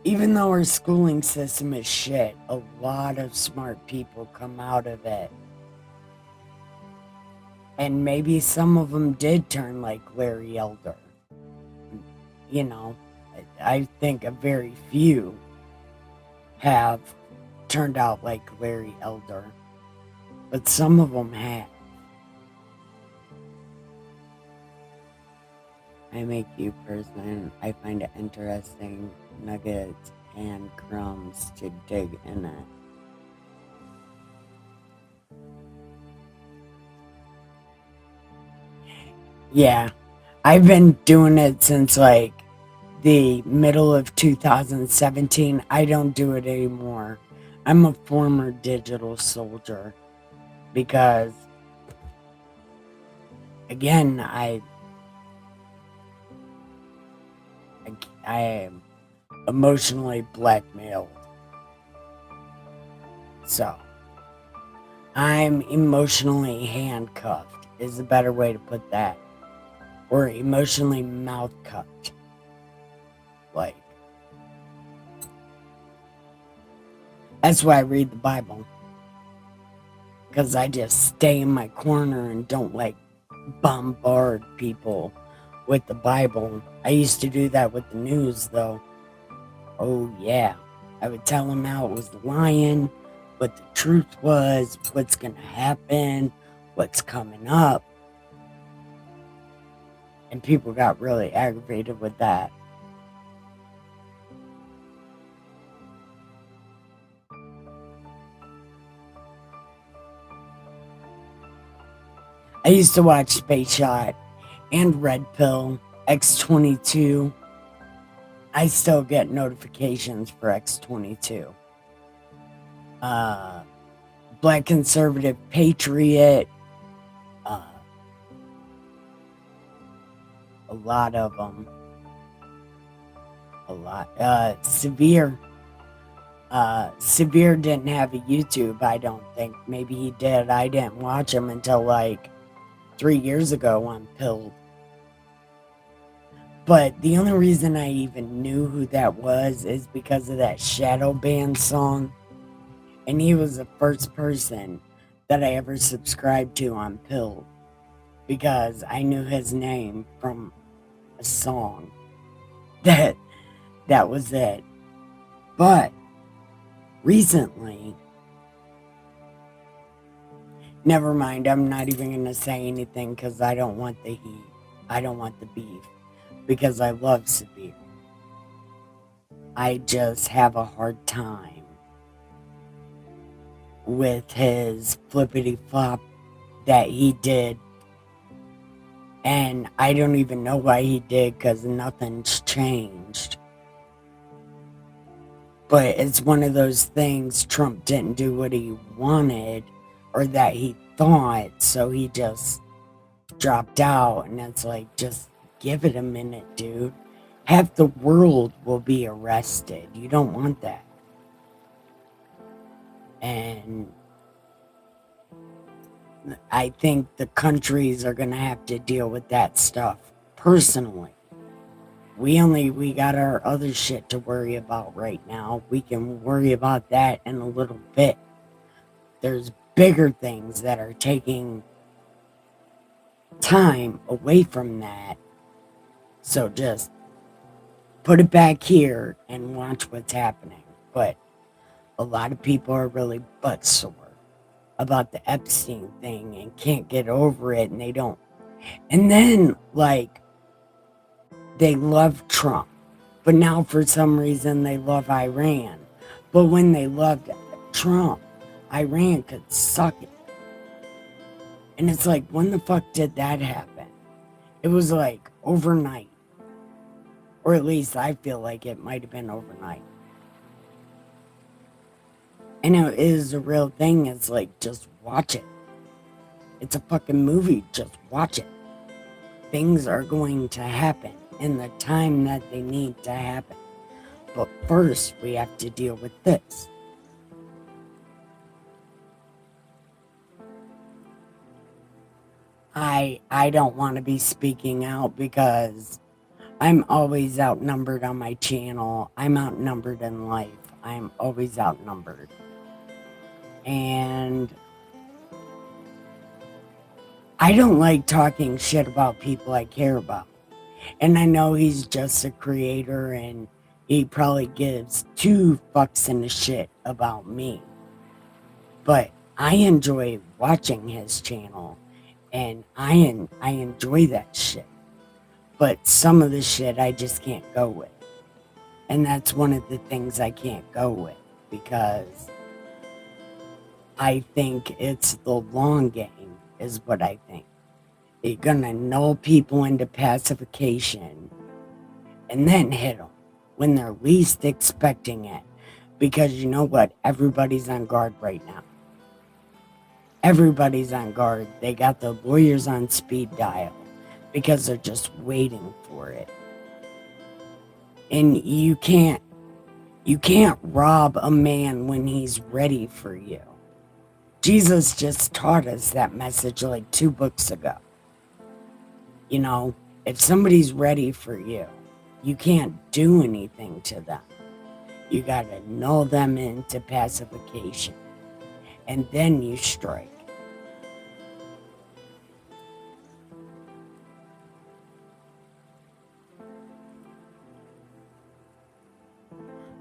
even though our schooling system is shit, a lot of smart people come out of it. And maybe some of them did turn like Larry Elder. You know, I think a very few have turned out like Larry Elder. But some of them have. I make you person. I find it interesting. Nuggets and crumbs to dig in it. Yeah, I've been doing it since like the middle of 2017. I don't do it anymore. I'm a former digital soldier because, again, I am emotionally blackmailed. So, I'm emotionally handcuffed, is a better way to put that. Or emotionally mouth cuffed. Like, that's why I read the Bible. Because I just stay in my corner and don't like bombard people with the Bible. I used to do that with the news though. Oh yeah. I would tell them how it was lying, what the truth was, what's gonna happen, what's coming up. And people got really aggravated with that. I used to watch Space Shot and Red Pill, X22. I still get notifications for X22. Black Conservative Patriot. A lot of them. A lot. Severe. Severe didn't have a YouTube, I don't think. Maybe he did. I didn't watch him until like 3 years ago on Pilled. But the only reason I even knew who that was is because of that Shadow Band song. And he was the first person that I ever subscribed to on Pilled. Because I knew his name from a song. That was it. But recently, never mind, I'm not even going to say anything because I don't want the heat. I don't want the beef because I love Severe. I just have a hard time with his flippity flop that he did. And I don't even know why he did because nothing's changed. But it's one of those things, Trump didn't do what he wanted or that he thought, so he just dropped out. And it's like, just give it a minute, dude. Half the world will be arrested. You don't want that. And I think the countries are going to have to deal with that stuff personally. We got our other shit to worry about right now. We can worry about that in a little bit. There's bigger things that are taking time away from that. So just put it back here and watch what's happening. But a lot of people are really butt sore about the Epstein thing and can't get over it, and they don't. And then, like, they love Trump, but now for some reason they love Iran. But when they loved Trump, Iran could suck it. And it's like, when the fuck did that happen? It was like overnight. Or at least I feel like it might have been overnight. And it is a real thing. It's like, just watch it. It's a fucking movie. Just watch it. Things are going to happen in the time that they need to happen. But first, we have to deal with this. I don't want to be speaking out because I'm always outnumbered on my channel. I'm outnumbered in life. I'm always outnumbered. And I don't like talking shit about people I care about. And I know he's just a creator and he probably gives 2 fucks in the shit about me. But I enjoy watching his channel and I enjoy that shit. But some of the shit I just can't go with. And that's one of the things I can't go with because I think it's the long game is what I think. You're gonna null people into pacification and then hit them when they're least expecting it. Because you know what? Everybody's on guard right now. Everybody's on guard. They got the lawyers on speed dial because they're just waiting for it. And you can't rob a man when he's ready for you. Jesus just taught us that message like 2 books ago. You know, if somebody's ready for you, you can't do anything to them. You gotta null them into pacification, and then you strike.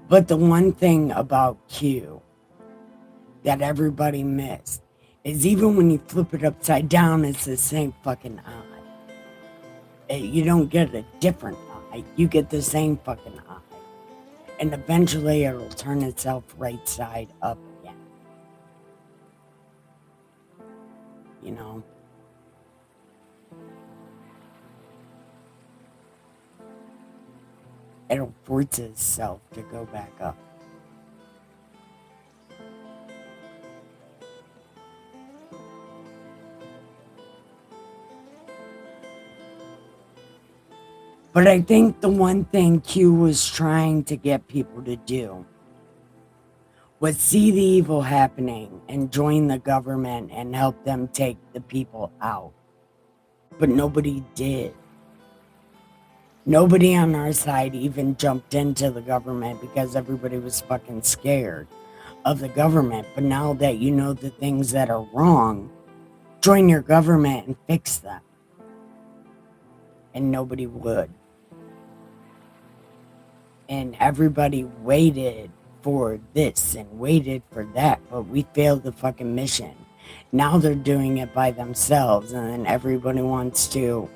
But the one thing about Q that everybody missed is even when you flip it upside down, it's the same fucking eye. You don't get a different eye. You get the same fucking eye. And eventually it'll turn itself right side up again. You know? It'll force itself to go back up. But I think the one thing Q was trying to get people to do was see the evil happening and join the government and help them take the people out. But nobody did. Nobody on our side even jumped into the government because everybody was fucking scared of the government. But now that you know the things that are wrong, join your government and fix them. And nobody would. And everybody waited for this and waited for that, but we failed the fucking mission. Now they're doing it by themselves, and then everybody wants to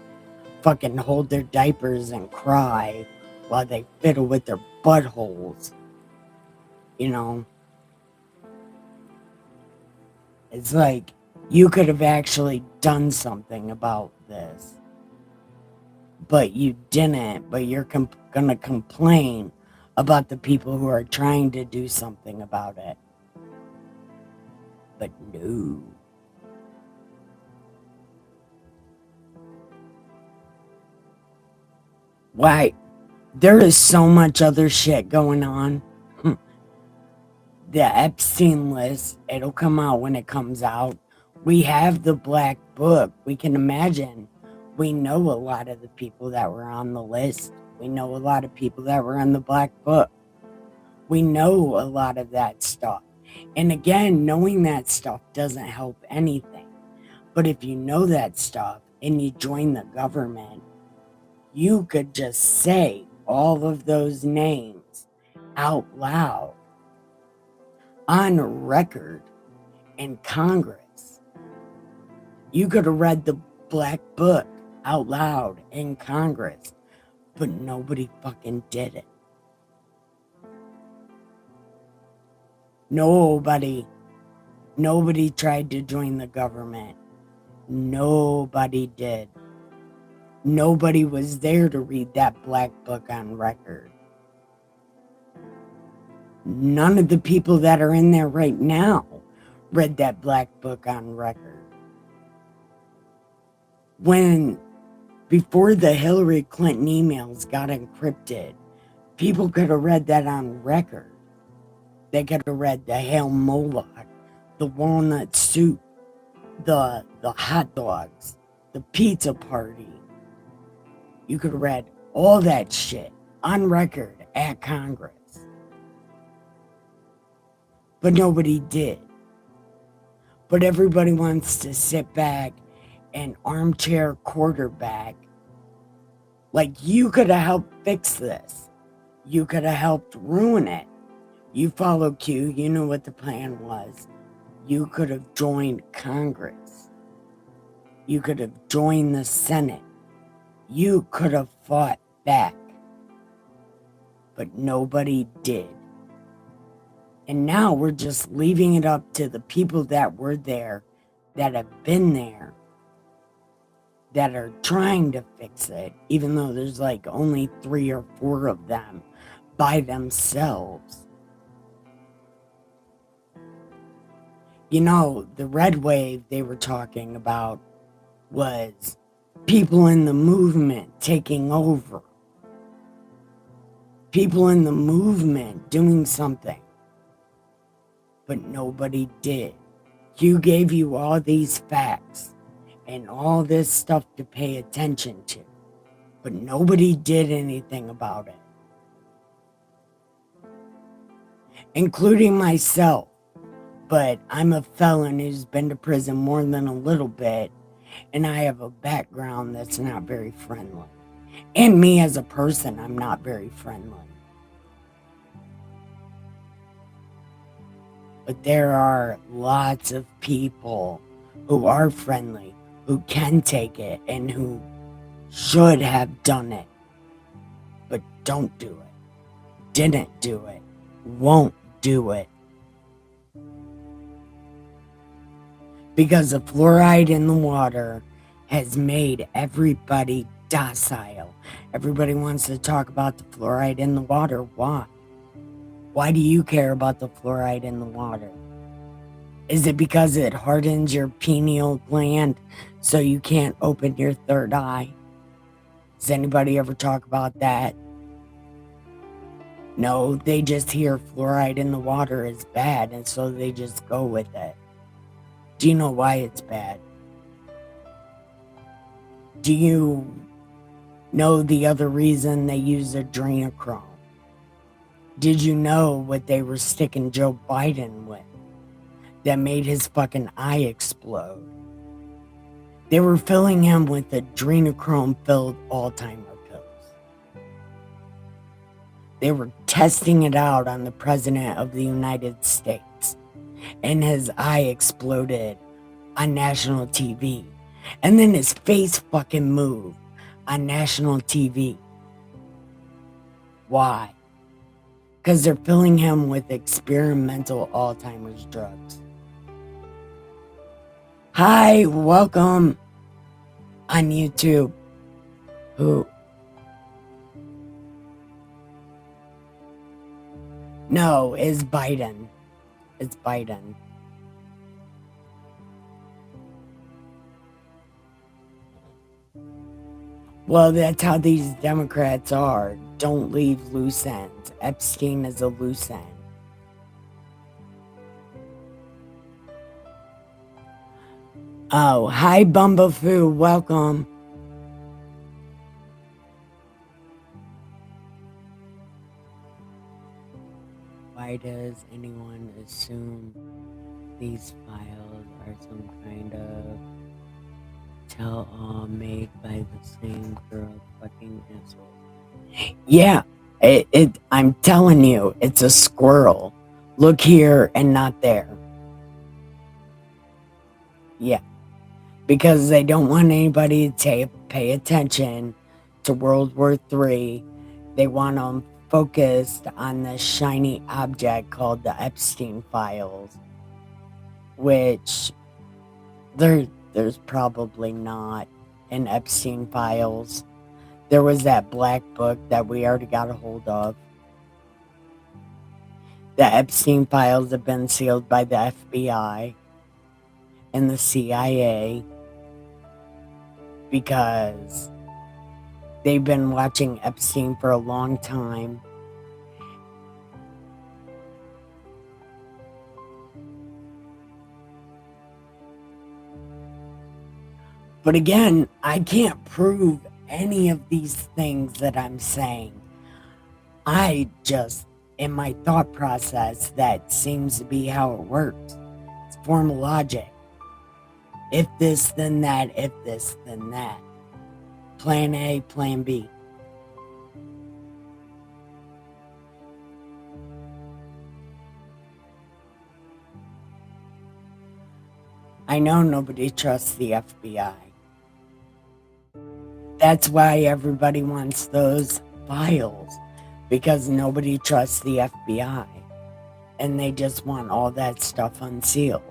fucking hold their diapers and cry while they fiddle with their buttholes. You know? It's like, you could have actually done something about this. But you didn't, but you're gonna complain about the people who are trying to do something about it. But no. Why? There is so much other shit going on. The Epstein list, it'll come out when it comes out. We have the Black Book. We can imagine. We know a lot of the people that were on the list. We know a lot of people that were on the Black Book. We know a lot of that stuff. And again, knowing that stuff doesn't help anything. But if you know that stuff and you join the government, you could just say all of those names out loud on record in Congress. You could have read the Black Book out loud in Congress, but nobody fucking did it. Nobody tried to join the government. Nobody did. Nobody was there to read that Black Book on record. None of the people that are in there right now read that Black Book on record. Before the Hillary Clinton emails got encrypted, people could have read that on record. They could have read the Hail Moloch, the walnut soup, the hot dogs, the pizza party. You could have read all that shit on record at Congress. But nobody did. But everybody wants to sit back and armchair quarterback. Like, you could have helped fix this. You could have helped ruin it. You followed Q. You knew what the plan was. You could have joined Congress. You could have joined the Senate. You could have fought back. But nobody did. And now we're just leaving it up to the people that were there, that have been there, that are trying to fix it, even though there's like only 3 or 4 of them by themselves. You know, the red wave they were talking about was people in the movement taking over. People in the movement doing something. But nobody did. Hugh gave you all these facts and all this stuff to pay attention to. But nobody did anything about it. Including myself. But I'm a felon who's been to prison more than a little bit, and I have a background that's not very friendly. And me as a person, I'm not very friendly. But there are lots of people who are friendly, who can take it, and who should have done it, but don't do it, didn't do it, won't do it. Because the fluoride in the water has made everybody docile. Everybody wants to talk about the fluoride in the water. Why? Why do you care about the fluoride in the water? Is it because it hardens your pineal gland so you can't open your third eye? Does anybody ever talk about that? No, they just hear fluoride in the water is bad, and so they just go with it. Do you know why it's bad? Do you know the other reason they use adrenochrome? Did you know what they were sticking Joe Biden with that made his fucking eye explode? They were filling him with adrenochrome-filled Alzheimer pills. They were testing it out on the President of the United States, and his eye exploded on national TV. And then his face fucking moved on national TV. Why? Because they're filling him with experimental Alzheimer's drugs. Hi, welcome on YouTube. Who? No, it's Biden. It's Biden. Well, that's how these Democrats are. Don't leave loose ends. Epstein is a loose end. Oh, hi, Bumblefoo. Welcome. Why does anyone assume these files are some kind of tell-all made by the same girl fucking asshole? Yeah, I'm telling you, it's a squirrel. Look here and not there. Yeah, because they don't want anybody to pay attention to World War III. They want them focused on this shiny object called the Epstein files, which there's probably not an Epstein files. There was that black book that we already got a hold of. The Epstein files have been sealed by the FBI and the CIA because they've been watching Epstein for a long time. But again, I can't prove any of these things that I'm saying. I just, in my thought process, that seems to be how it works. It's formal logic. If this, then that. If this, then that. Plan A, plan B. I know nobody trusts the FBI. That's why everybody wants those files, because nobody trusts the FBI, and they just want all that stuff unsealed.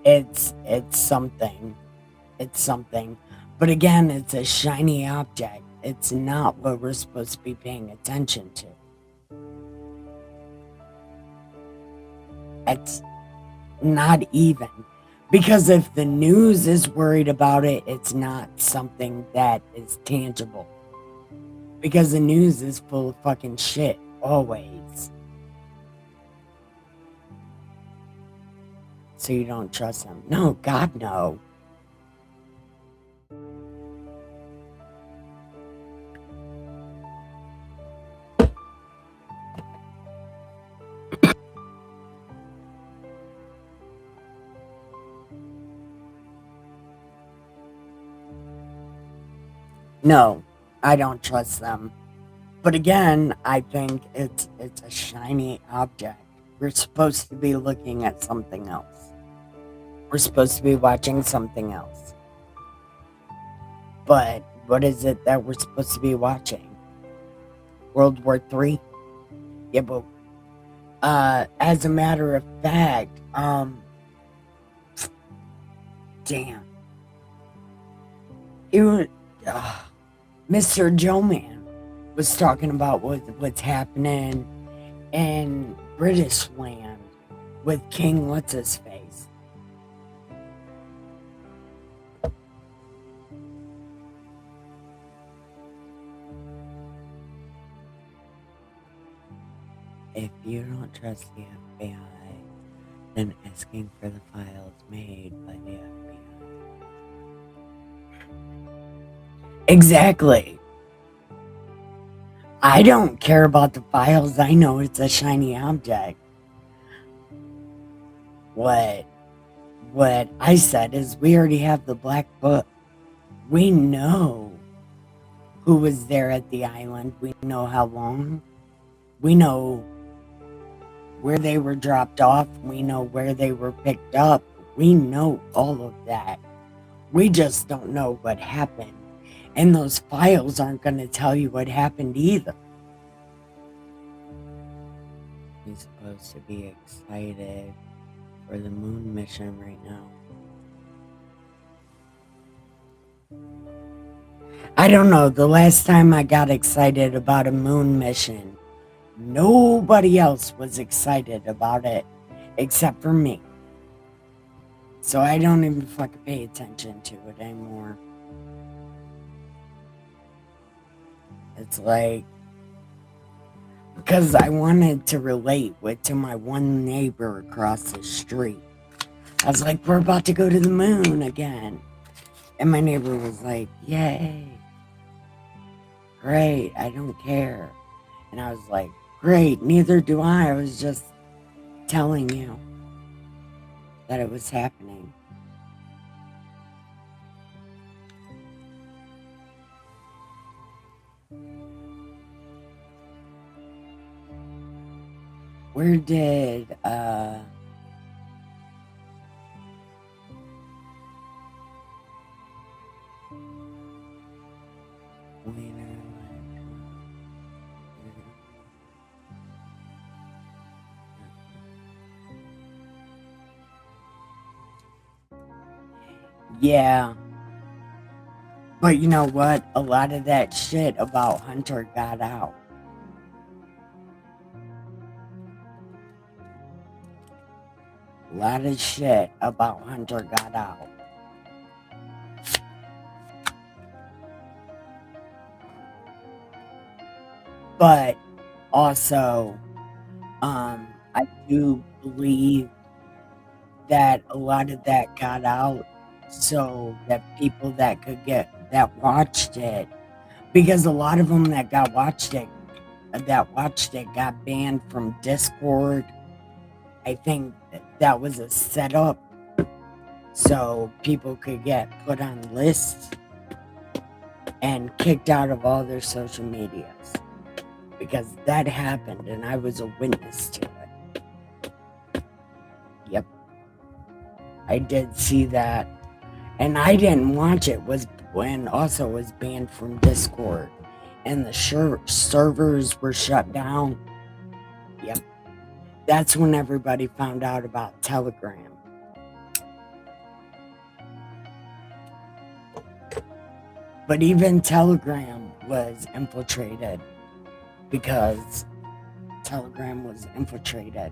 It's something. It's something. But again, it's a shiny object. It's not what we're supposed to be paying attention to. It's not even. Because if the news is worried about it, it's not something that is tangible. Because the news is full of fucking shit, always. So you don't trust them? No, God, no. No, I don't trust them. But again, I think it's a shiny object. We're supposed to be looking at something else. We're supposed to be watching something else. But what is it that we're supposed to be watching? World War III? Yeah, but as a matter of fact, damn. It was, Mr. Joe Man was talking about what's happening in British land with King What's His Face. If you don't trust the FBI, then asking for the files made by the FBI. Exactly. I don't care about the files. I know it's a shiny object. What I said is we already have the black book. We know who was there at the island. We know how long. We know where they were dropped off. We know where they were picked up. We know all of that. We just don't know what happened. And those files aren't going to tell you what happened either. You're supposed to be excited for the moon mission right now. I don't know. The last time I got excited about a moon mission, nobody else was excited about it except for me. So I don't even fucking pay attention to it anymore. It's like, because I wanted to relate to my one neighbor across the street. I was like, we're about to go to the moon again. And my neighbor was like, yay. Great, I don't care. And I was like, great, neither do I. I was just telling you that it was happening. Where did yeah. But you know what? A lot of that shit about Hunter got out. A lot of shit about Hunter got out. But also, I do believe that a lot of that got out so that people that watched it, because a lot of them that watched it got banned from Discord. I think that was a setup so people could get put on lists and kicked out of all their social medias, because that happened and I was a witness to it. Yep, I did see that, and I didn't watch it. Was when also was banned from Discord and the servers were shut down. Yep, that's when everybody found out about Telegram. But even Telegram was infiltrated because Telegram was infiltrated.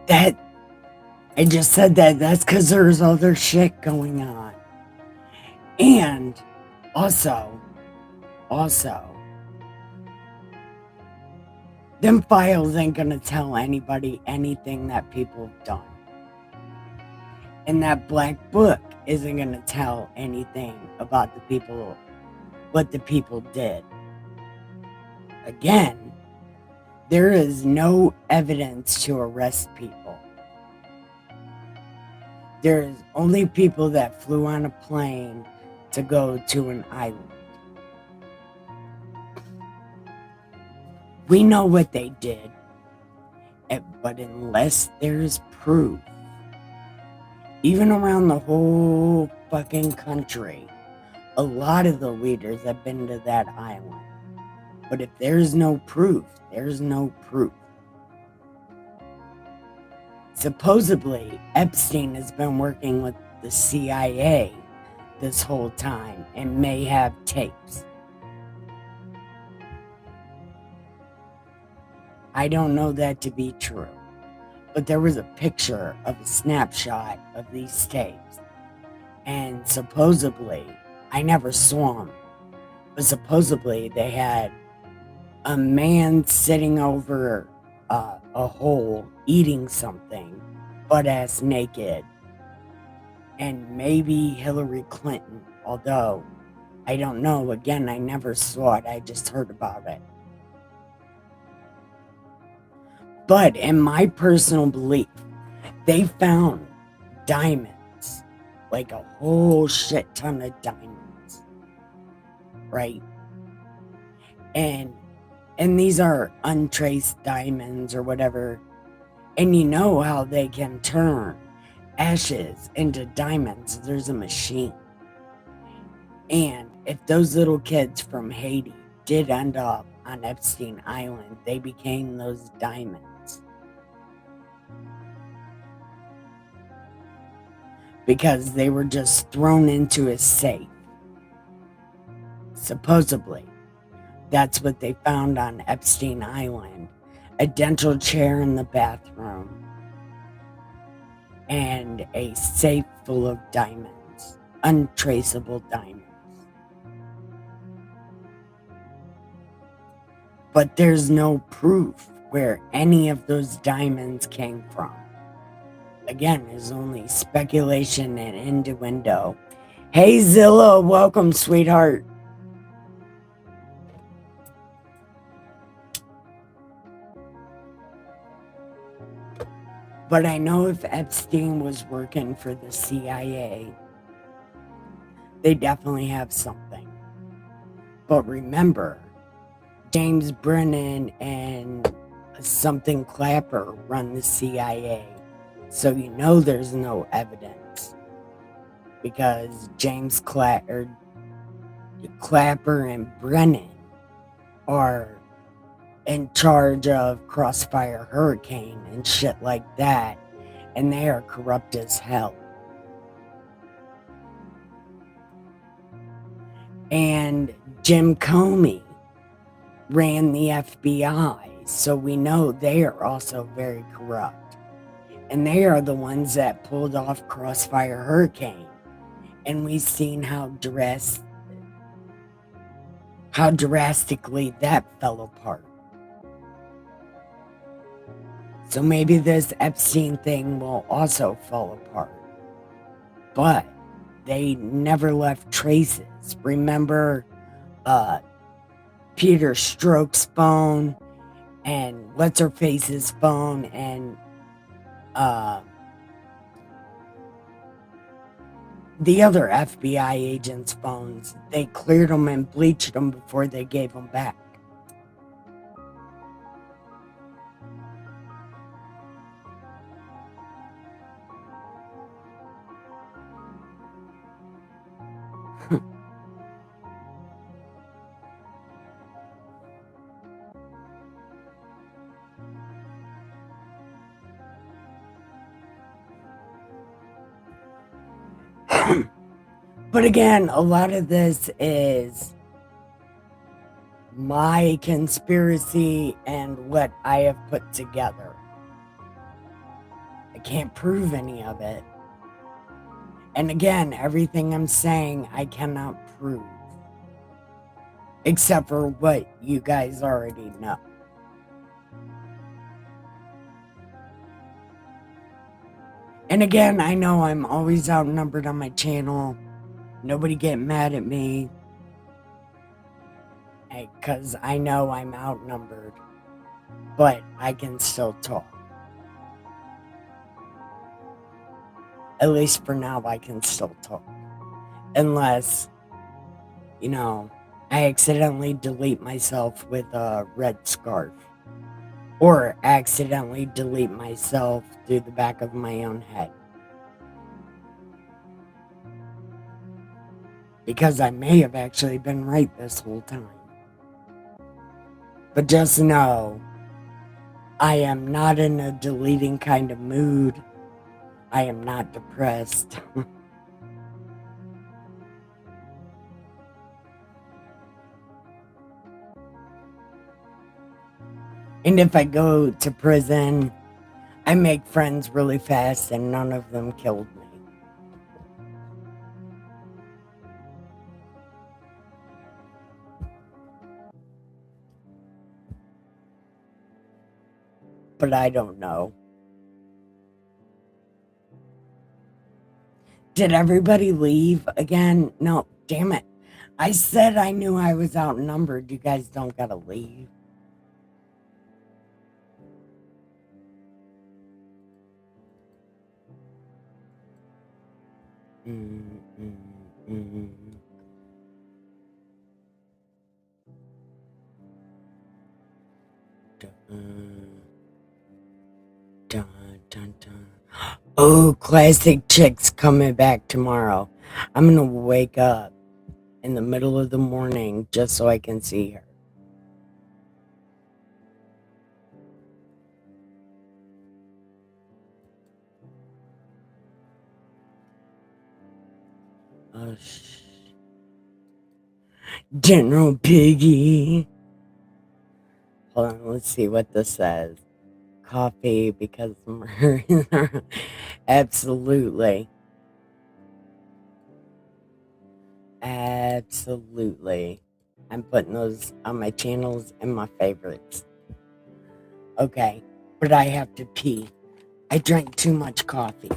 That I just said that's because there's other shit going on. And also, them files ain't gonna tell anybody anything that people have done. And that black book isn't gonna tell anything about the people, what the people did. Again, there is no evidence to arrest people. There's only people that flew on a plane to go to an island. We know what they did, but unless there's proof, even around the whole fucking country, a lot of the leaders have been to that island. But if there's no proof, there's no proof. Supposedly, Epstein has been working with the CIA this whole time and may have tapes. I don't know that to be true, but there was a picture of a snapshot of these tapes. And supposedly, I never saw them, but supposedly they had a man sitting over a hole eating something, butt-ass naked, and maybe Hillary Clinton, although I don't know. Again, I never saw it, I just heard about it. But in my personal belief, they found diamonds, like a whole shit ton of diamonds, right? And these are untraced diamonds or whatever. And you know how they can turn ashes into diamonds. There's a machine. And if those little kids from Haiti did end up on Epstein Island, they became those diamonds. Because they were just thrown into a safe. Supposedly. That's what they found on Epstein Island. A dental chair in the bathroom. And a safe full of diamonds. Untraceable diamonds. But there's no proof where any of those diamonds came from. Again, there's only speculation and innuendo. Hey Zilla, welcome, sweetheart. But I know if Epstein was working for the CIA, they definitely have something. But remember, James Brennan and something Clapper run the CIA. So you know there's no evidence. Because James Clapper and Brennan are in charge of Crossfire Hurricane and shit like that, and they are corrupt as hell. And Jim Comey ran the FBI, so we know they are also very corrupt. And they are the ones that pulled off Crossfire Hurricane. And we've seen how drastically that fell apart. So maybe this Epstein thing will also fall apart. But they never left traces. Remember Peter Strzok's phone and What's-Her-Face's phone and the other FBI agents' phones. They cleared them and bleached them before they gave them back. But again, a lot of this is my conspiracy and what I have put together. I can't prove any of it. And again, everything I'm saying, I cannot prove. Except for what you guys already know. And again, I know I'm always outnumbered on my channel. Nobody get mad at me. Because I know I'm outnumbered. But I can still talk. At least for now, I can still talk. Unless, I accidentally delete myself with a red scarf. Or accidentally delete myself through the back of my own head. Because I may have actually been right this whole time. But just know, I am not in a deleting kind of mood. I am not depressed. And if I go to prison, I make friends really fast and none of them killed me. But I don't know. Did everybody leave again? No, damn it. I said I knew I was outnumbered. You guys don't gotta leave. Dun, dun, dun. Oh, Classic Chick's coming back tomorrow. I'm gonna wake up in the middle of the morning just so I can see her. Oh, General Piggy. Hold on, let's see what this says. Coffee because absolutely. Absolutely. I'm putting those on my channels and my favorites. Okay, but I have to pee. I drank too much coffee.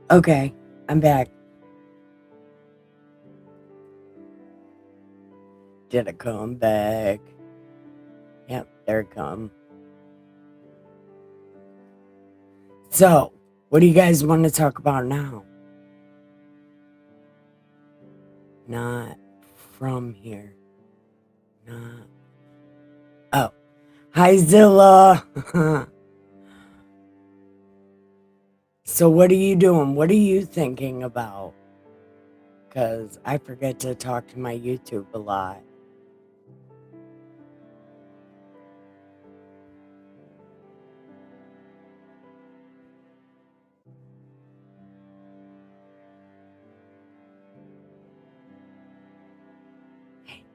Okay, I'm back. Did it come back? Yep, there it come. So, what do you guys want to talk about now? Not from here. Not. Oh. Hi, Zilla. So, what are you doing? What are you thinking about? Because I forget to talk to my YouTube a lot.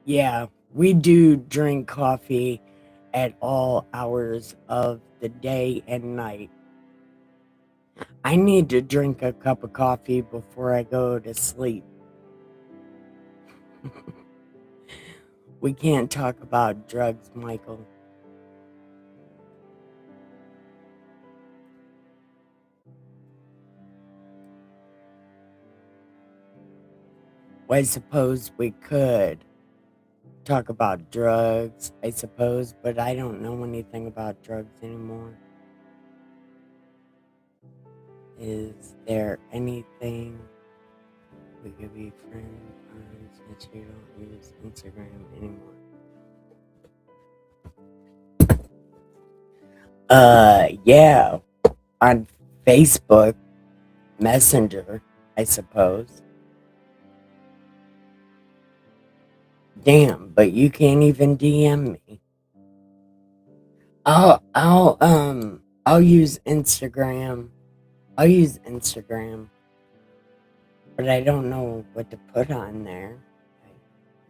Yeah, we do drink coffee at all hours of the day and night. I need to drink a cup of coffee before I go to sleep. We can't talk about drugs, Michael. Well, I suppose we could talk about drugs, I suppose, but I don't know anything about drugs anymore. Is there anything we could be friends on since you don't use Instagram anymore? Yeah, on Facebook Messenger, I suppose. Damn, but you can't even DM me. I'll use Instagram. I'll use Instagram, but I don't know what to put on there.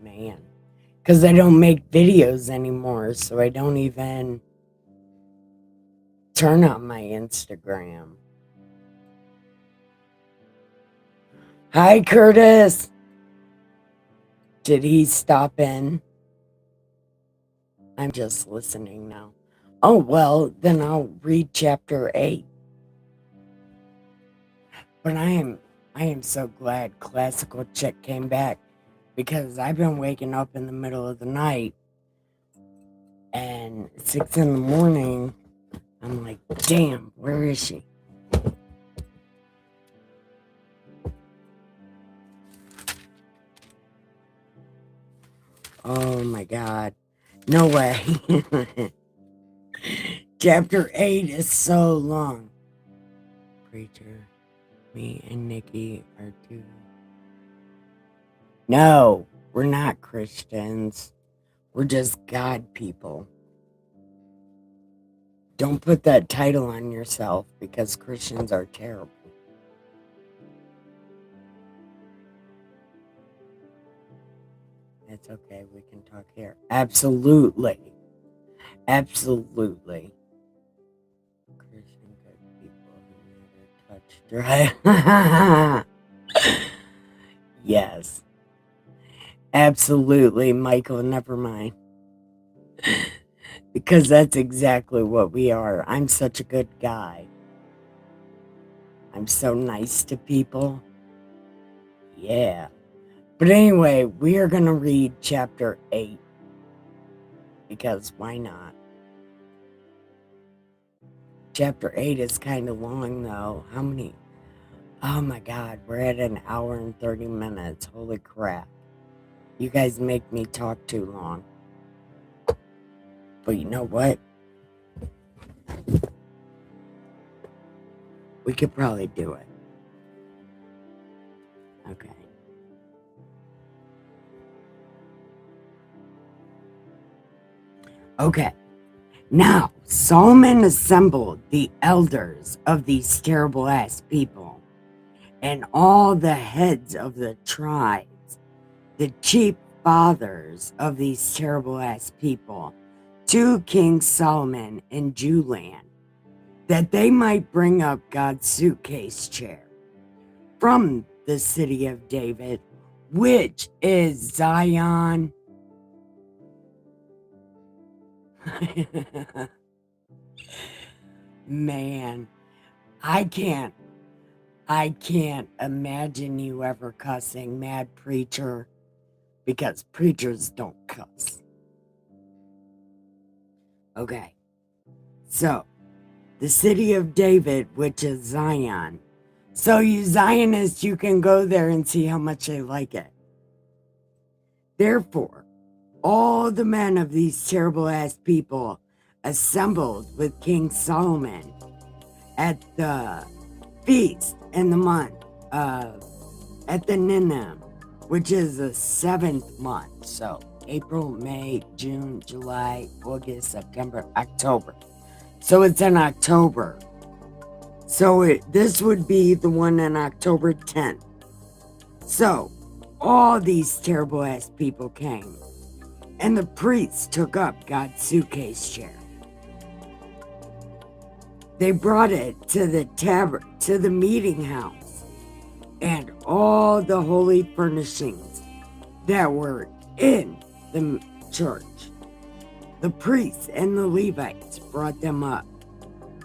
Man, because I don't make videos anymore, so I don't even turn on my Instagram. Hi, Curtis. Did he stop in? I'm just listening now. Oh, well, then I'll read chapter 8. But I am so glad Classical Chick came back because I've been waking up in the middle of the night and 6 in the morning. I'm like, damn, where is she? Oh my God. No way. Chapter 8 is so long. Preacher, me and Nikki are two. No, we're not Christians. We're just God people. Don't put that title on yourself because Christians are terrible. It's okay. We can talk here. Absolutely. Absolutely. Christian good people who never touched right. Yes. Absolutely, Michael. Never mind. Because that's exactly what we are. I'm such a good guy. I'm so nice to people. Yeah. But anyway, we are going to read chapter 8. Because why not? Chapter 8 is kind of long, though. How many? Oh my God, we're at an hour and 30 minutes. Holy crap. You guys make me talk too long. But you know what? We could probably do it. Okay. Okay. Now, Solomon assembled the elders of these terrible ass people and all the heads of the tribes, the chief fathers of these terrible ass people, to King Solomon in Jewland, that they might bring up God's suitcase chair from the city of David, which is Zion. Man, I can't imagine you ever cussing Mad Preacher because preachers don't cuss. Okay, so the city of David, which is Zion. So you Zionists, you can go there and see how much they like it. Therefore, all the men of these terrible ass people assembled with King Solomon at the feast in the month at the Ninim, which is the 7th month. So April, May, June, July, August, September, October. So it's in October. So this would be the one on October 10th. So all these terrible ass people came. And the priests took up God's suitcase chair. They brought it to the meeting house, and all the holy furnishings that were in the church. The priests and the Levites brought them up.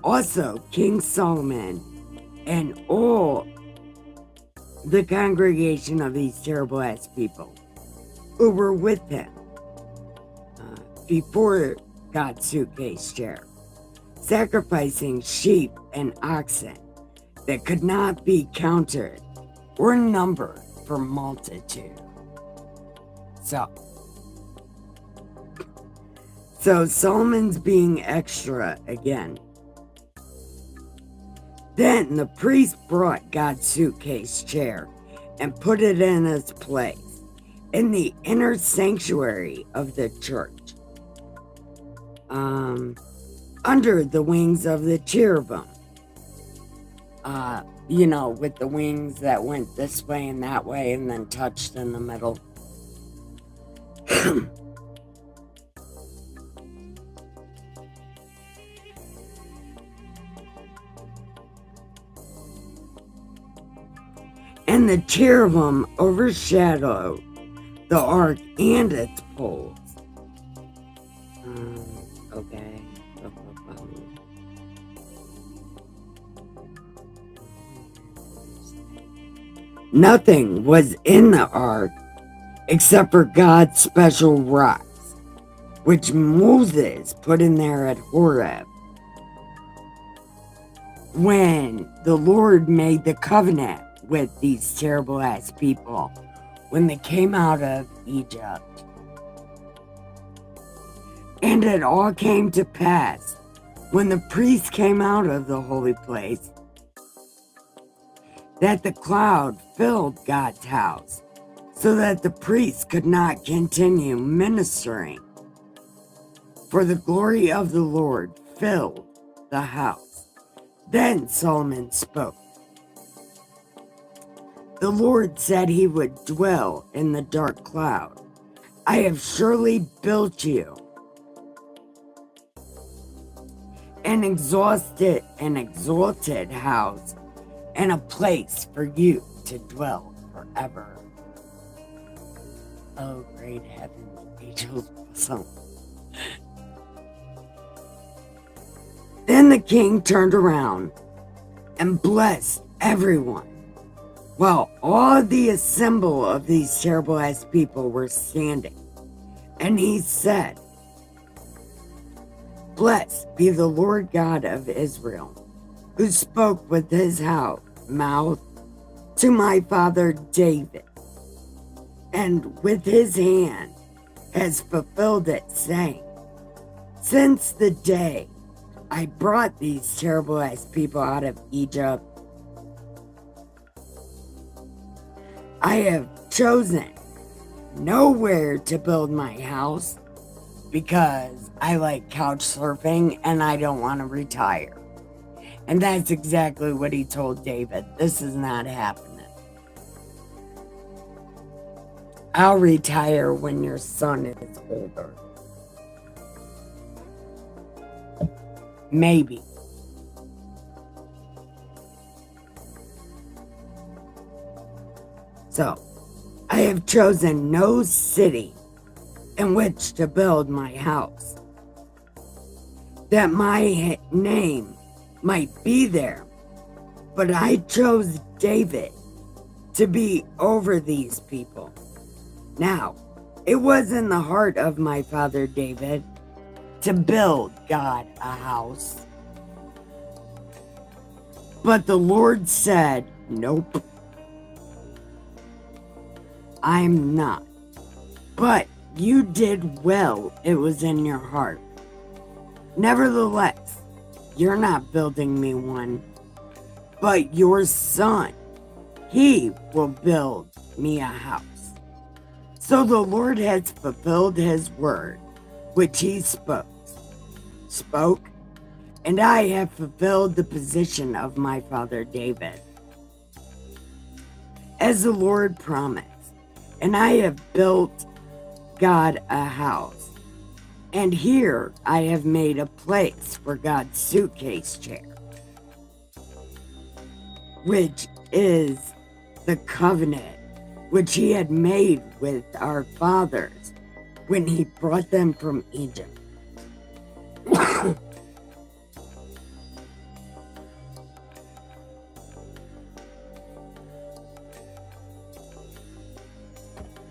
Also, King Solomon and all the congregation of these terrible ass people who were with him before God's suitcase chair, sacrificing sheep and oxen that could not be counted or numbered for multitude. So Solomon's being extra again. Then the priest brought God's suitcase chair and put it in its place in the inner sanctuary of the church, under the wings of the cherubim. With the wings that went this way and that way and then touched in the middle. And the cherubim overshadowed the ark and its poles. Okay. Nothing was in the ark except for God's special rocks, which Moses put in there at Horeb when the Lord made the covenant with these terrible ass people when they came out of Egypt. And it all came to pass when the priests came out of the holy place that the cloud filled God's house so that the priests could not continue ministering. For the glory of the Lord filled the house. Then Solomon spoke. The Lord said he would dwell in the dark cloud. I have surely built you an exhausted house and a place for you to dwell forever. Oh, great heavens, angels bosom. Then the king turned around and blessed everyone, while all the assembly of these terrible ass people were standing. And he said, Blessed be the Lord God of Israel, who spoke with his mouth to my father David, and with his hand has fulfilled it, saying, Since the day I brought these terrible ass people out of Egypt, I have chosen nowhere to build my house because I like couch surfing and I don't want to retire. And that's exactly what he told David. This is not happening. I'll retire when your son is older. Maybe. So, I have chosen no city in which to build my house, that my name might be there, but I chose David to be over these people. Now, it was in the heart of my father David to build God a house, but the Lord said, nope, I'm not. But you did well, it was in your heart. Nevertheless, you're not building me one, but your son, he will build me a house. So the Lord has fulfilled his word, which he spoke, and I have fulfilled the position of my father David, as the Lord promised, and I have built God a house, and here I have made a place for God's suitcase chair, which is the covenant which he had made with our fathers when he brought them from Egypt.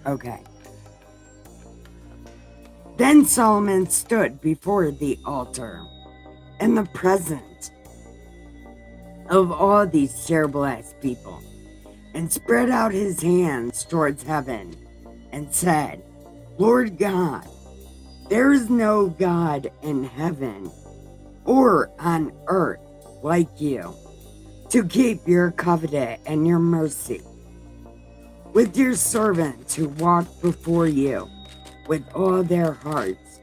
Okay. Then Solomon stood before the altar in the presence of all these terrible ass people and spread out his hands towards heaven and said, Lord God, there is no God in heaven or on earth like you, to keep your covenant and your mercy with your servants who walk before you with all their hearts.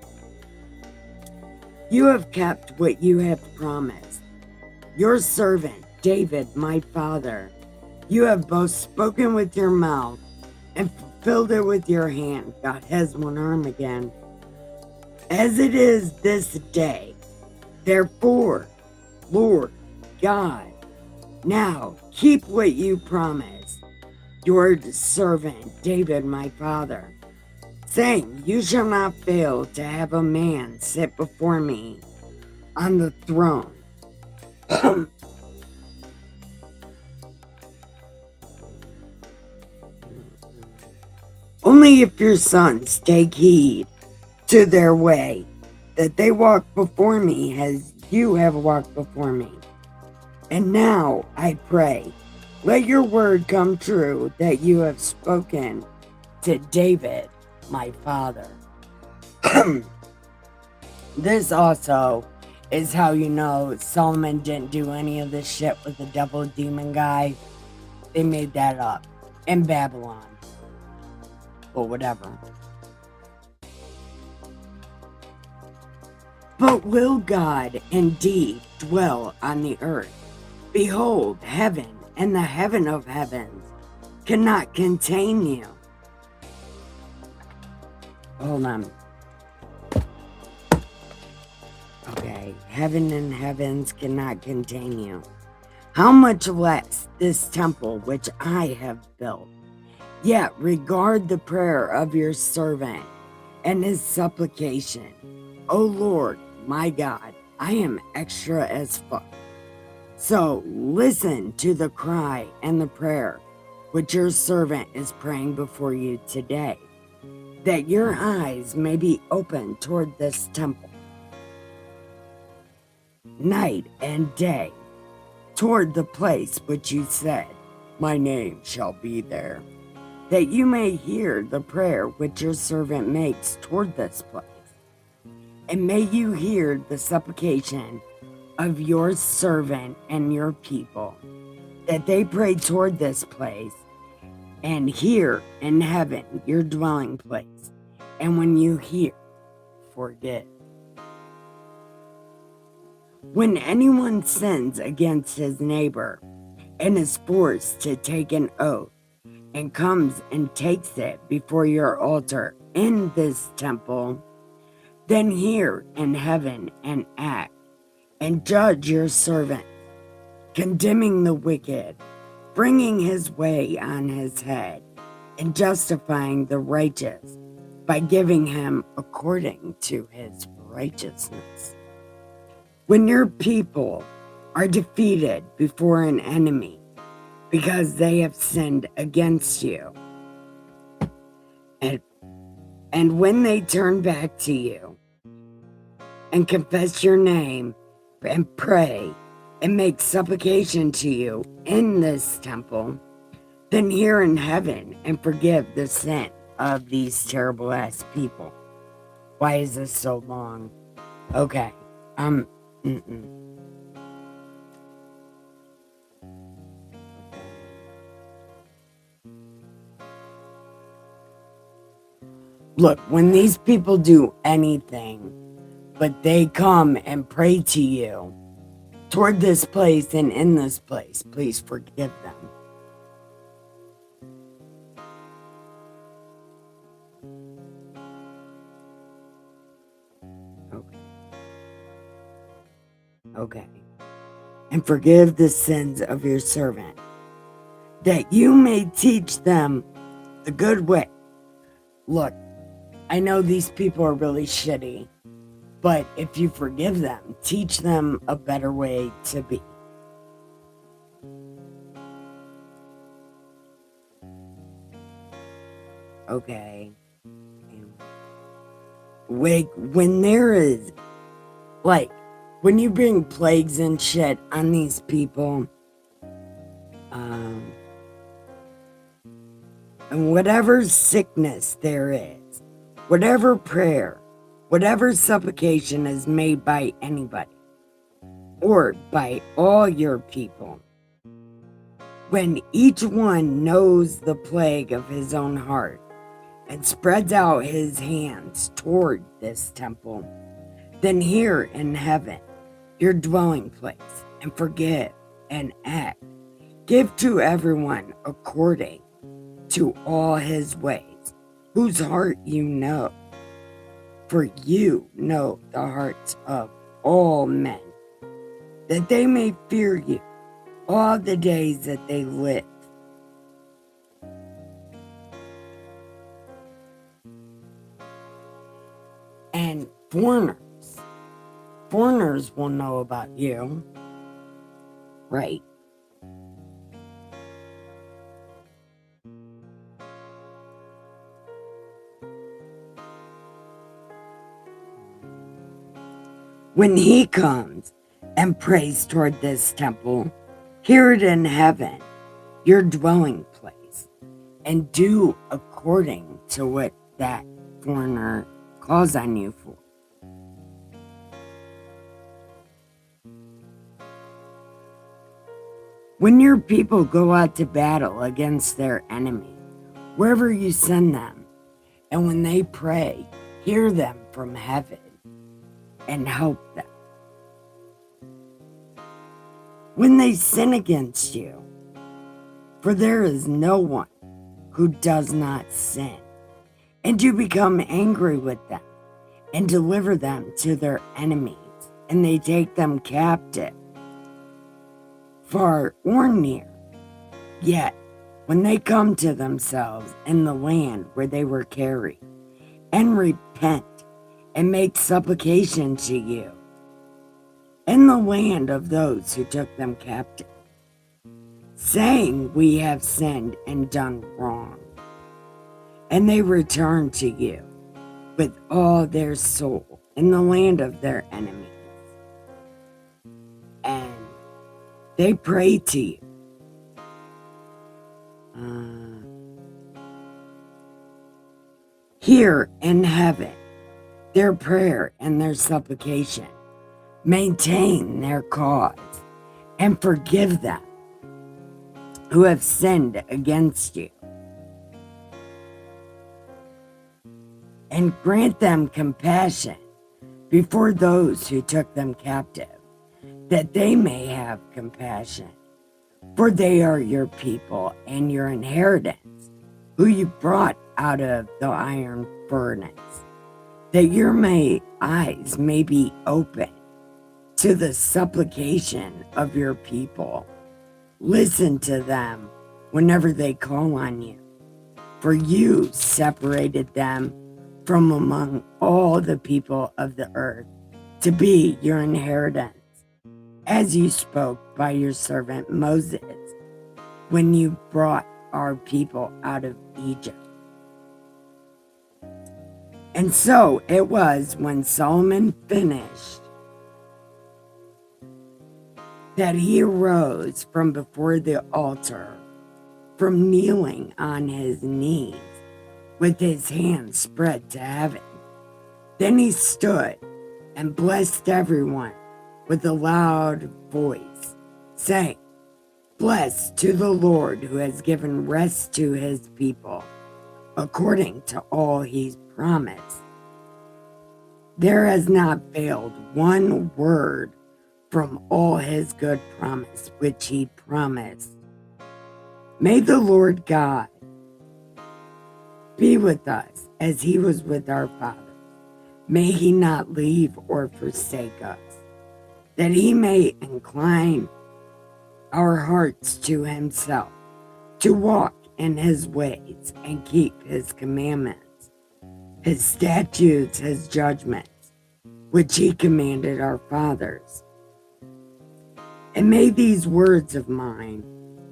You have kept what you have promised. Your servant, David, my father, you have both spoken with your mouth and fulfilled it with your hand. God has one arm again. As it is this day, therefore, Lord God, now keep what you promised your servant, David, my father, saying, you shall not fail to have a man sit before me on the throne. Only if your sons take heed to their way, that they walk before me as you have walked before me. And now I pray, let your word come true that you have spoken to David, my father. This also is how you know Solomon didn't do any of this shit with the devil demon guy. They made that up in Babylon. Or whatever. But will God indeed dwell on the earth? Behold, heaven and the heaven of heavens cannot contain you. Hold on. Okay, heaven and heavens cannot contain you. How much less this temple which I have built? Yet regard the prayer of your servant and his supplication. O Lord, my God, I am extra as fuck. So listen to the cry and the prayer which your servant is praying before you today, that your eyes may be open toward this temple, night and day, toward the place which you said, my name shall be there, that you may hear the prayer which your servant makes toward this place. And may you hear the supplication of your servant and your people, that they pray toward this place, and hear in heaven your dwelling place. And when you hear, forgive. When anyone sins against his neighbor and is forced to take an oath, and comes and takes it before your altar in this temple, then hear in heaven and act, and judge your servant, condemning the wicked, bringing his way on his head, and justifying the righteous by giving him according to his righteousness. When your people are defeated before an enemy, because they have sinned against you. And when they turn back to you and confess your name and pray and make supplication to you in this temple, then hear in heaven and forgive the sin of these terrible ass people. Why is this so long? Okay. Look, when these people do anything, but they come and pray to you toward this place and in this place, please forgive them. Okay. And forgive the sins of your servant, that you may teach them the good way. Look, I know these people are really shitty, but if you forgive them, teach them a better way to be. Okay. When there is, like, when you bring plagues and shit on these people, and whatever sickness there is, whatever prayer, whatever supplication is made by anybody, or by all your people, when each one knows the plague of his own heart and spreads out his hands toward this temple, then here in heaven, your dwelling place, and forgive and act. Give to everyone according to all his ways, whose heart you know. For you know the hearts of all men, that they may fear you all the days that they live. And foreigners will know about you, right? When he comes and prays toward this temple, hear it in heaven, your dwelling place, and do according to what that foreigner calls on you for. When your people go out to battle against their enemy, wherever you send them, and when they pray, hear them from heaven and help them. When they sin against you, for there is no one who does not sin, and you become angry with them and deliver them to their enemies, and they take them captive, far or near. Yet, when they come to themselves in the land where they were carried, and repent and make supplication to you, in the land of those who took them captive, saying, we have sinned and done wrong, and they return to you with all their soul in the land of their enemies, and they pray to you, hear in heaven their prayer and their supplication, maintain their cause, and forgive them who have sinned against you, and grant them compassion before those who took them captive, that they may have compassion, for they are your people and your inheritance, who you brought out of the iron furnace, that your eyes may be open to the supplication of your people. Listen to them whenever they call on you, for you separated them from among all the people of the earth to be your inheritance, as you spoke by your servant Moses, when you brought our people out of Egypt. And so it was when Solomon finished that he arose from before the altar, from kneeling on his knees with his hands spread to heaven. Then he stood and blessed everyone with a loud voice, saying, bless to the Lord who has given rest to his people, according to all he's promised. There has not failed one word from all his good promise which he promised. May the Lord God be with us as he was with our fathers. May he not leave or forsake us. that he may incline our hearts to himself, to walk in his ways and keep his commandments, his statutes, his judgments, which he commanded our fathers. And may these words of mine,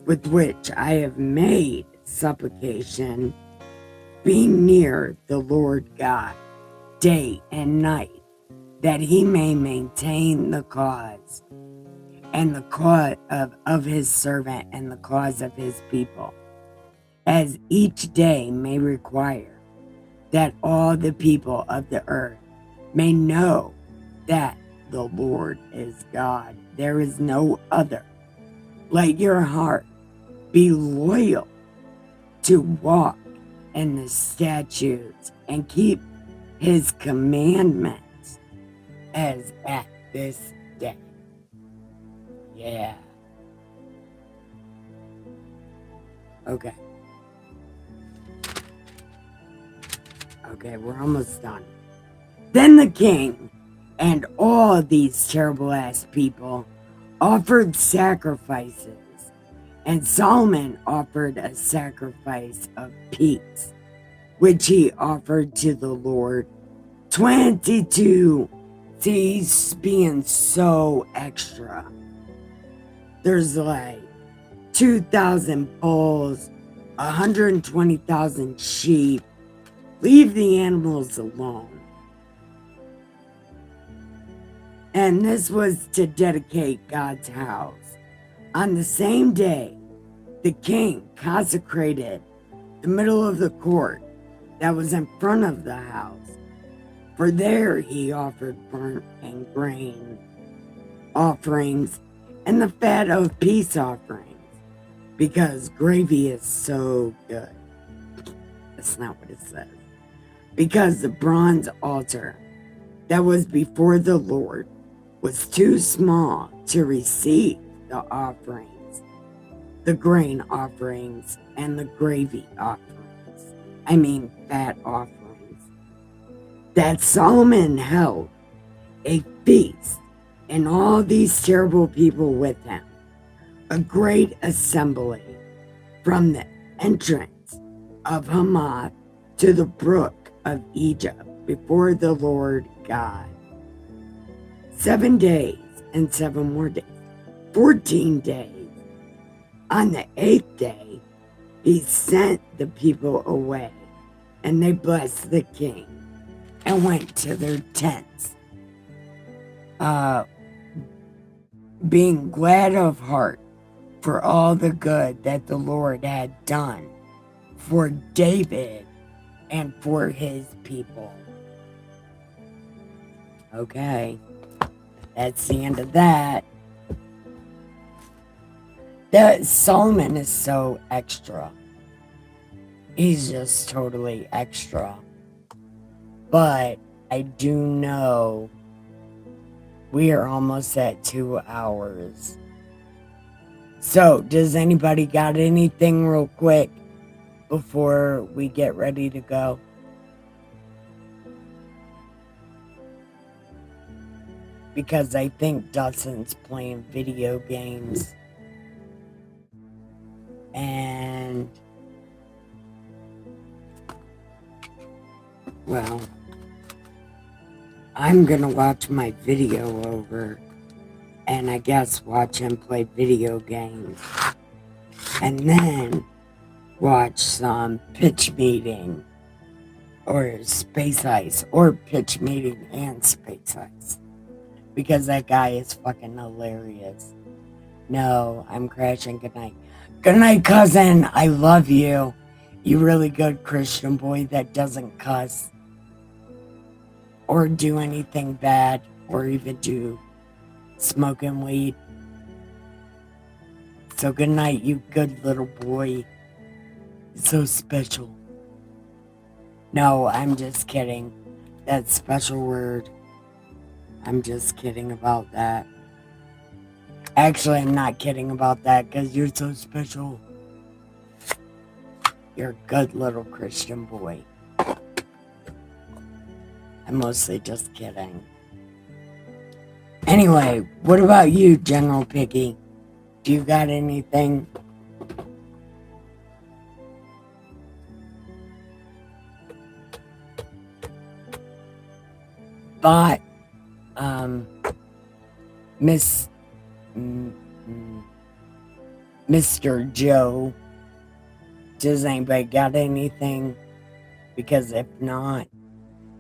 with which I have made supplication, be near the Lord God day and night, that he may maintain the cause and the cause of his servant and the cause of his people, as each day may require, that all the people of the earth may know that the Lord is God. There is no other. Let your heart be loyal to walk in the statutes and keep his commandments as at this day. Yeah. Okay. Okay, we're almost done. Then the king and all these terrible ass people offered sacrifices, and Solomon offered a sacrifice of peace, which he offered to the Lord 22. See, he's being so extra. There's like 2,000 bulls, 120,000 sheep. Leave the animals alone. And this was to dedicate God's house. On the same day, the king consecrated the middle of the court that was in front of the house. For there he offered burnt and grain offerings and the fat of peace offerings, because gravy is so good. That's not what it says. Because the bronze altar that was before the Lord was too small to receive the offerings, the grain offerings, and the gravy offerings. Fat offerings. That Solomon held a feast, and all these terrible people with him, a great assembly, from the entrance of Hamath to the brook of Egypt, before the Lord God. 7 days and 7 more days, 14 days. On the 8th day, he sent the people away, and they blessed the king and went to their tents, being glad of heart for all the good that the Lord had done for David and for his people. Okay, that's the end of that. That Solomon is so extra. He's just totally extra. But I do know we are almost at 2 hours. So, does anybody got anything real quick before we get ready to go? Because I think Dustin's playing video games. And, well, I'm gonna watch my video over and I guess watch him play video games. And then watch some pitch meeting or Space Ice, or pitch meeting and Space Ice. Because that guy is fucking hilarious. No, I'm crashing. Good night. Good night, cousin. I love you. You really good Christian boy that doesn't cuss or do anything bad or even do smoking weed. So good night, you good little boy. So special. No, I'm just kidding. That special word. I'm just kidding about that. Actually, I'm not kidding about that because you're so special. You're a good little Christian boy. I'm mostly just kidding. Anyway, what about you, General Piggy? Do you got anything? But, Miss, Mr. Joe, does anybody got anything? Because if not,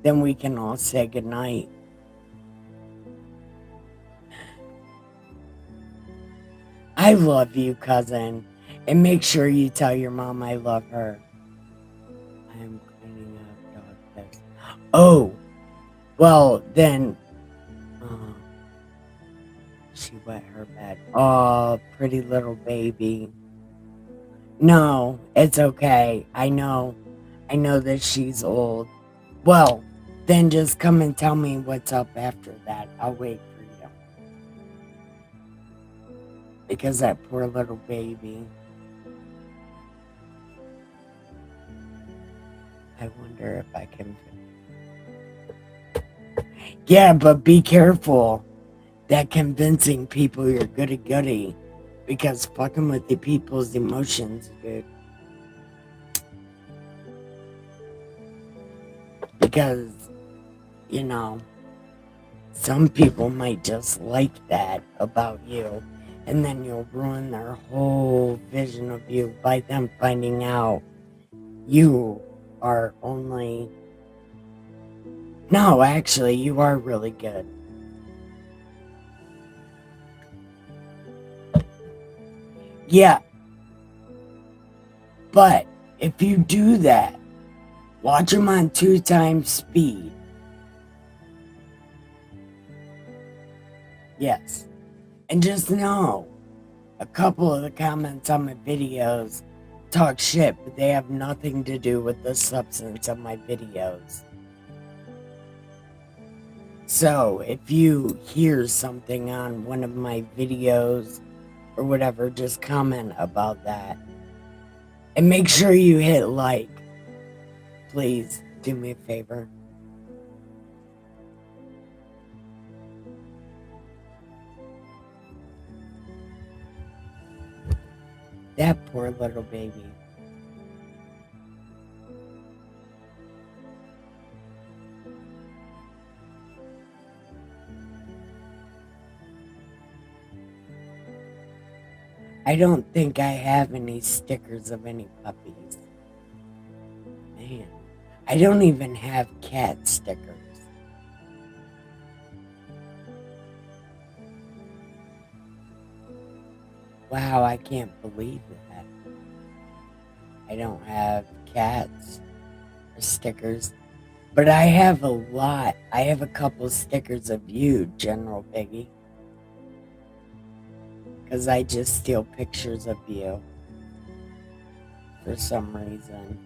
then we can all say goodnight. I love you, cousin. And make sure you tell your mom I love her. I am cleaning up dog piss. Oh, well, then. She wet her bed. Oh, pretty little baby. No, it's okay. I know that she's old. Well, then just come and tell me what's up after that. I'll wait for you. Because that poor little baby. I wonder if I can. Yeah, but be careful. That convincing people you're goody-goody. Because fucking with the people's emotions, dude. Because, you know, some people might just like that about you. And then you'll ruin their whole vision of you by them finding out you are only... No, actually, you are really good. Yeah. But if you do that, watch them on 2 times speed. Yes. And just know, a couple of the comments on my videos talk shit, but they have nothing to do with the substance of my videos. So, if you hear something on one of my videos or whatever, just comment about that. And make sure you hit like. Please, do me a favor. That poor little baby. I don't think I have any stickers of any puppies. Man, I don't even have cat stickers. Wow, I can't believe that. I don't have cats or stickers. But I have a lot. I have a couple stickers of you, General Piggy. Because I just steal pictures of you. For some reason.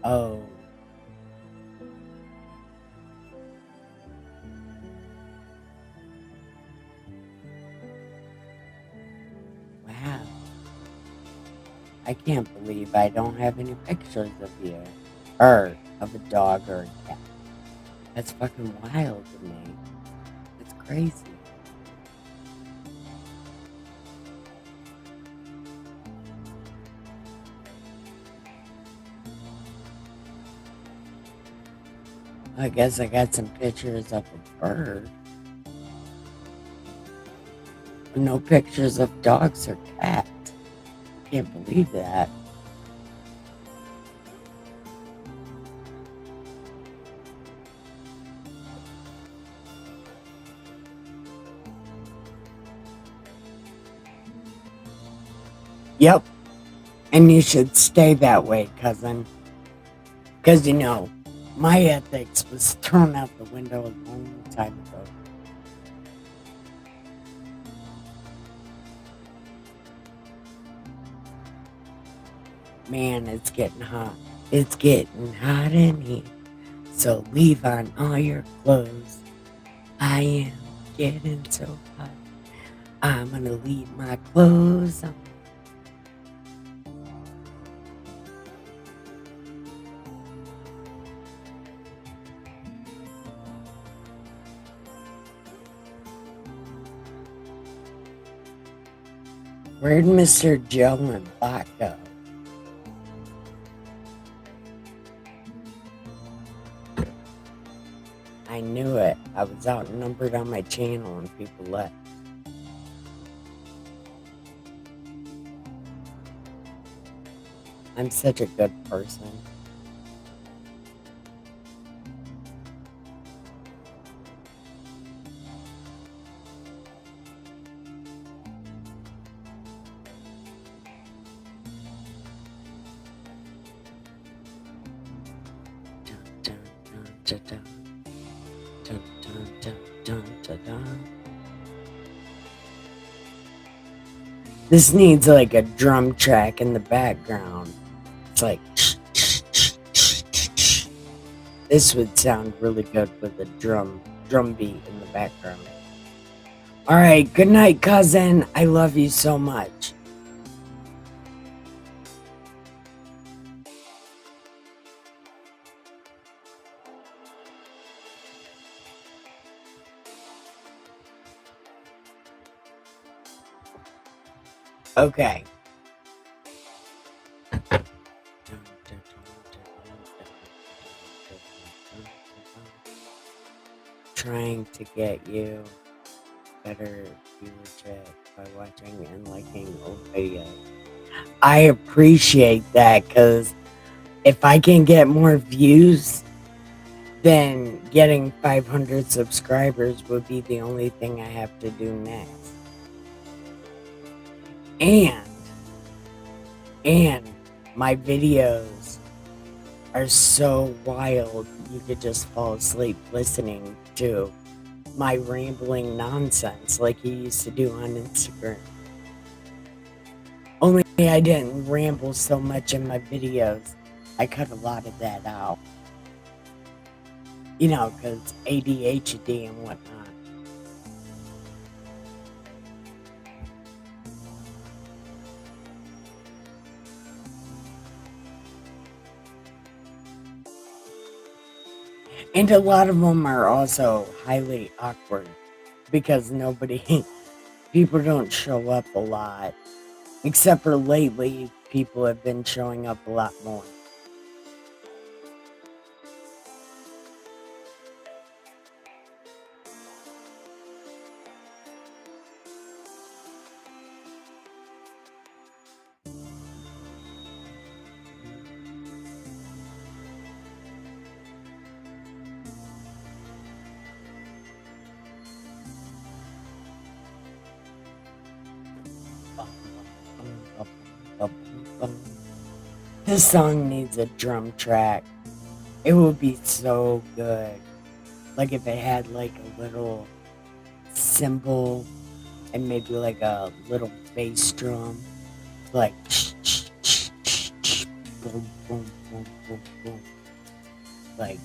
Oh. Wow. I can't believe I don't have any pictures of you. Or of a dog or a cat. That's fucking wild to me. That's crazy. I guess I got some pictures of a bird. No pictures of dogs or cats. Can't believe that. Yep. And you should stay that way, cousin. Because, you know, my ethics was thrown out the window a long time ago. Man, it's getting hot. It's getting hot in here. So leave on all your clothes. I am getting so hot. I'm gonna leave my clothes on. Where'd Mr. Joe and Bot go? I knew it. I was outnumbered on my channel and people left. I'm such a good person. This needs like a drum track in the background. It's like this would sound really good with a drum beat in the background. All right, good night, cousin. I love you so much. Okay. Trying to get you better viewership by watching and liking old videos. I appreciate that, because if I can get more views, then getting 500 subscribers would be the only thing I have to do next. And my videos are so wild, you could just fall asleep listening to my rambling nonsense like you used to do on Instagram. Only I didn't ramble so much in my videos. I cut a lot of that out. You know, because ADHD and whatnot. And a lot of them are also highly awkward because people don't show up a lot. Except for lately, people have been showing up a lot more. This song needs a drum track. It would be so good. Like if it had like a little cymbal and maybe like a little bass drum. Like boom, boom, boom, boom, boom. Like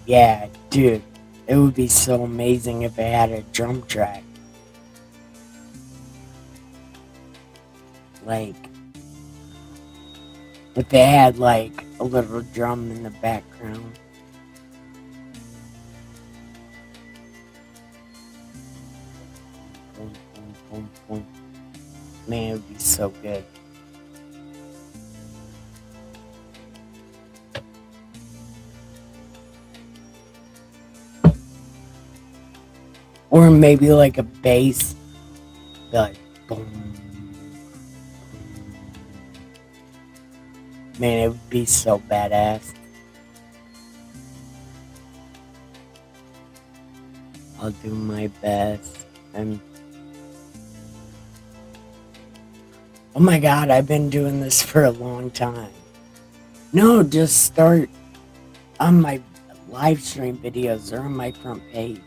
yeah, dude. It would be so amazing if it had a drum track. Like, if they had like a little drum in the background. Boom, boom, boom, boom. Man, it would be so good. Or maybe like a bass. Like, boom. Man, it would be so badass. I'll do my best. Oh my god, I've been doing this for a long time. No, just start on my live stream videos. They're on my front page.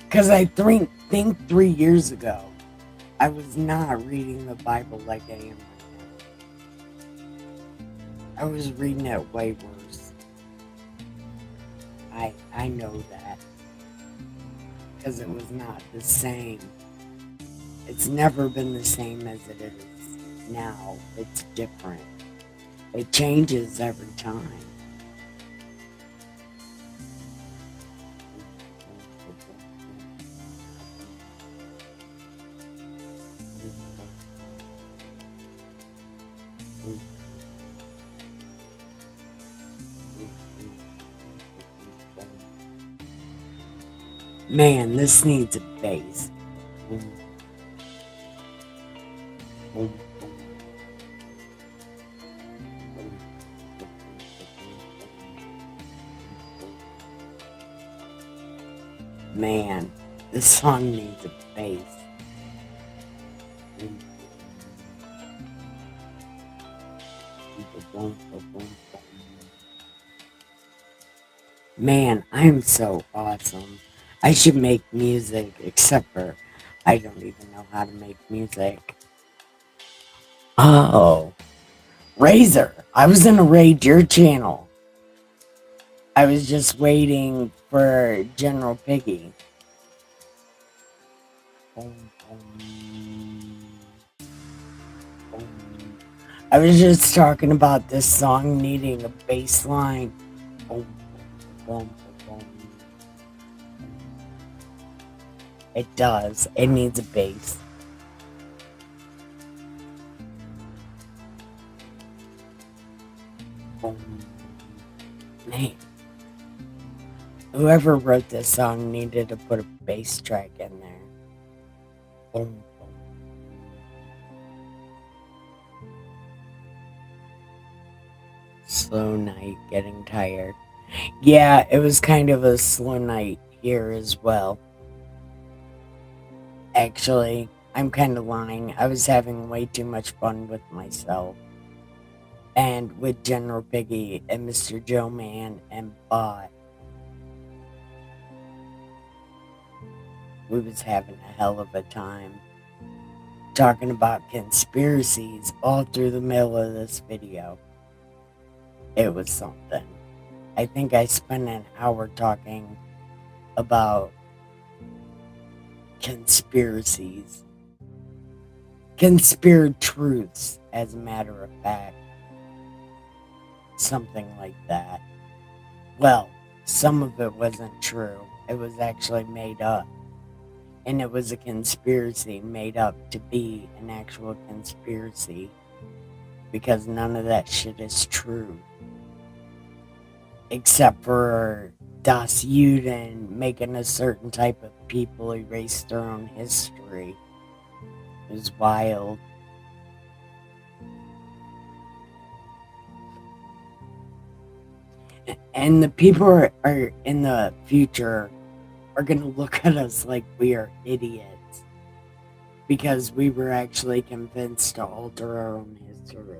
Because I think 3 years ago, I was not reading the Bible like I am right now. I was reading it way worse. I know that. Because it was not the same. It's never been the same as it is now. It's different. It changes every time. Man, this needs a bass. Man, this song needs a bass. Man, I'm so awesome. I should make music, except for I don't even know how to make music. Oh, Razor. I was gonna raid your channel. I was just waiting for General Piggy. I was just talking about this song needing a bass line. It does. It needs a bass. Man. Whoever wrote this song needed to put a bass track in there. Boom, boom. Slow night, getting tired. Yeah, it was kind of a slow night here as well. Actually, I'm kind of lying. I was having way too much fun with myself. And with General Piggy and Mr. Joe Man and Bot. We was having a hell of a time. Talking about conspiracies all through the middle of this video. It was something. I think I spent an hour talking about conspiracies. Conspired truths, as a matter of fact. Something like that. Well, some of it wasn't true. It was actually made up. And it was a conspiracy made up to be an actual conspiracy. Because none of that shit is true. Except for Das Juden making a certain type of people erase their own history. It was wild. And the people are in the future are going to look at us like we are idiots. Because we were actually convinced to alter our own history.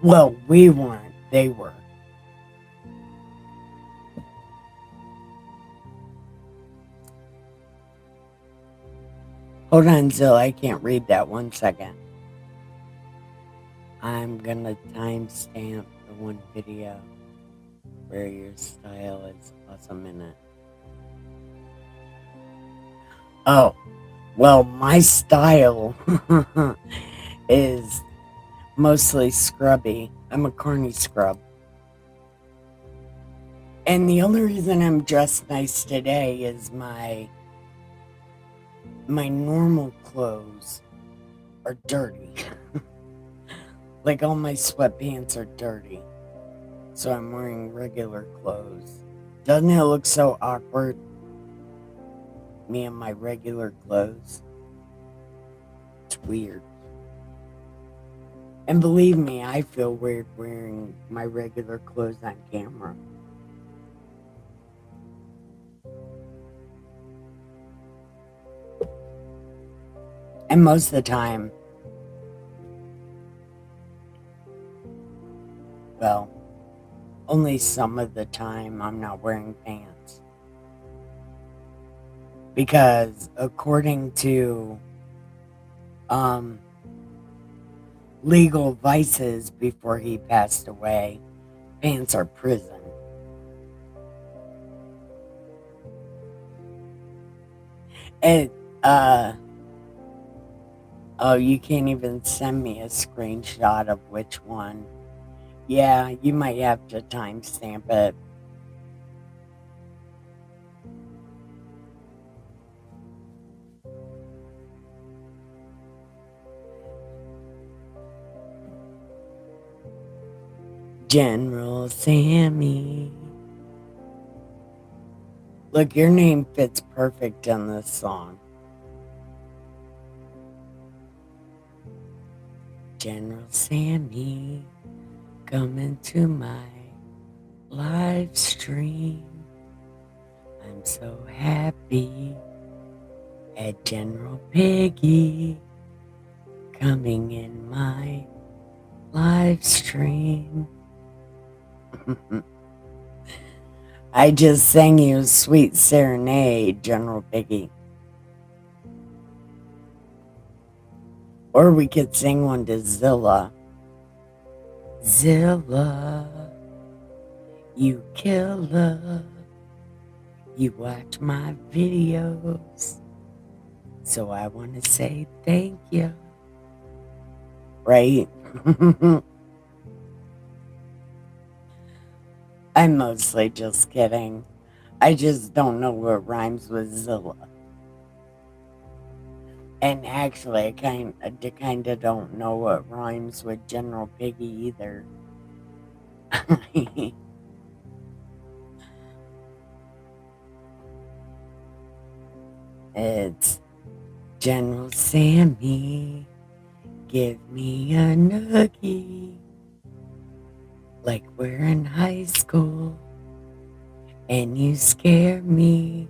Well, we weren't. They were. Hold on, Zill. I can't read that. 1 second. I'm gonna timestamp the one video where your style is awesome in it. Oh, well, my style is mostly scrubby. I'm a corny scrub. And the only reason I'm dressed nice today is my normal clothes are dirty. Like all my sweatpants are dirty. So I'm wearing regular clothes. Doesn't it look so awkward? Me in my regular clothes. It's weird. And believe me, I feel weird wearing my regular clothes on camera. And most of the time, well, only some of the time I'm not wearing pants. Because according to Legal Vices before he passed away, pants are prison. And Oh, you can't even send me a screenshot of which one. Yeah, you might have to timestamp it. General Sammy. Look, your name fits perfect in this song. General Sammy, coming to my live stream. I'm so happy at General Piggy coming in my live stream. I just sang you a sweet serenade, General Piggy. Or we could sing one to Zilla. Zilla, you killer. You watch my videos, so I want to say thank you. Right? I'm mostly just kidding. I just don't know what rhymes with Zilla. And actually, I kind of don't know what rhymes with General Piggy either. It's General Sammy, give me a noogie. Like we're in high school, and you scare me.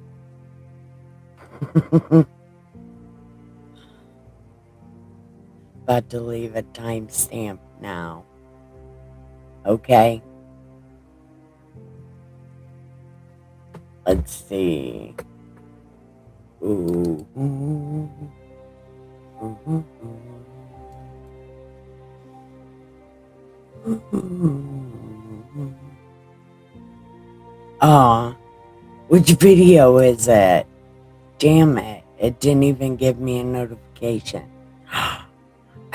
About to leave a timestamp now. Okay. Let's see. Ooh. Ooh. Ooh. Ooh. Aw. Which video is it? Damn it. It didn't even give me a notification.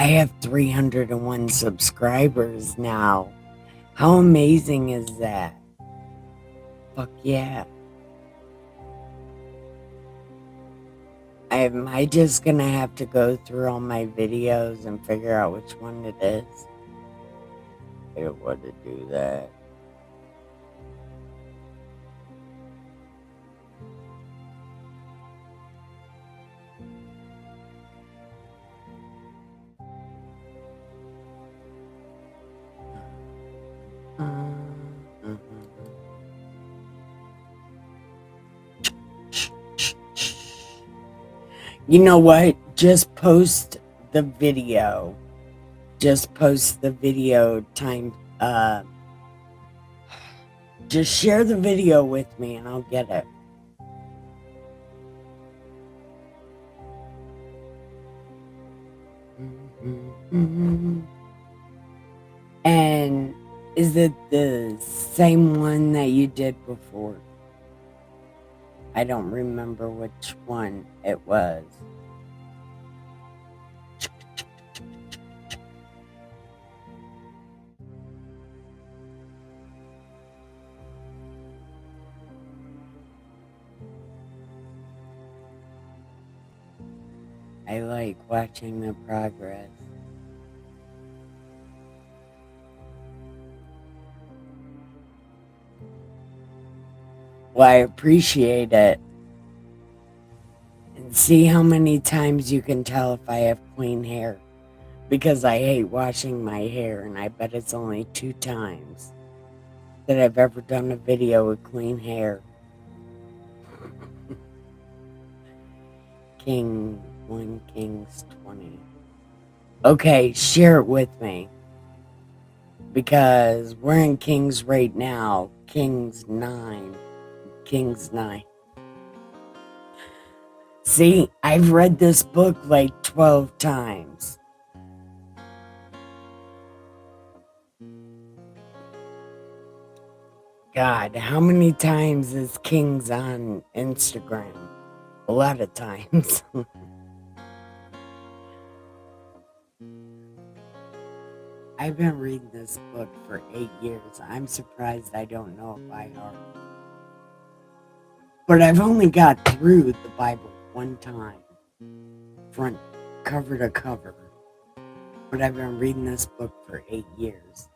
I have 301 subscribers now. How amazing is that? Fuck yeah. Am I just gonna have to go through all my videos and figure out which one it is? I don't want to do that. You know what? Just post the video. Just post the video time. Just share the video with me and I'll get it. And is it the same one that you did before? I don't remember which one it was. I like watching the progress. Well, I appreciate it. And see how many times you can tell if I have clean hair. Because I hate washing my hair, and I bet it's only 2 times that I've ever done a video with clean hair. King 1, Kings 20. Okay, share it with me. Because we're in Kings right now. Kings 9. Kings 9. See, I've read this book like 12 times. God, how many times is Kings on Instagram? A lot of times. I've been reading this book for 8 years. I'm surprised I don't know it by heart. But I've only got through the Bible one time, front cover to cover. But I've been reading this book for 8 years.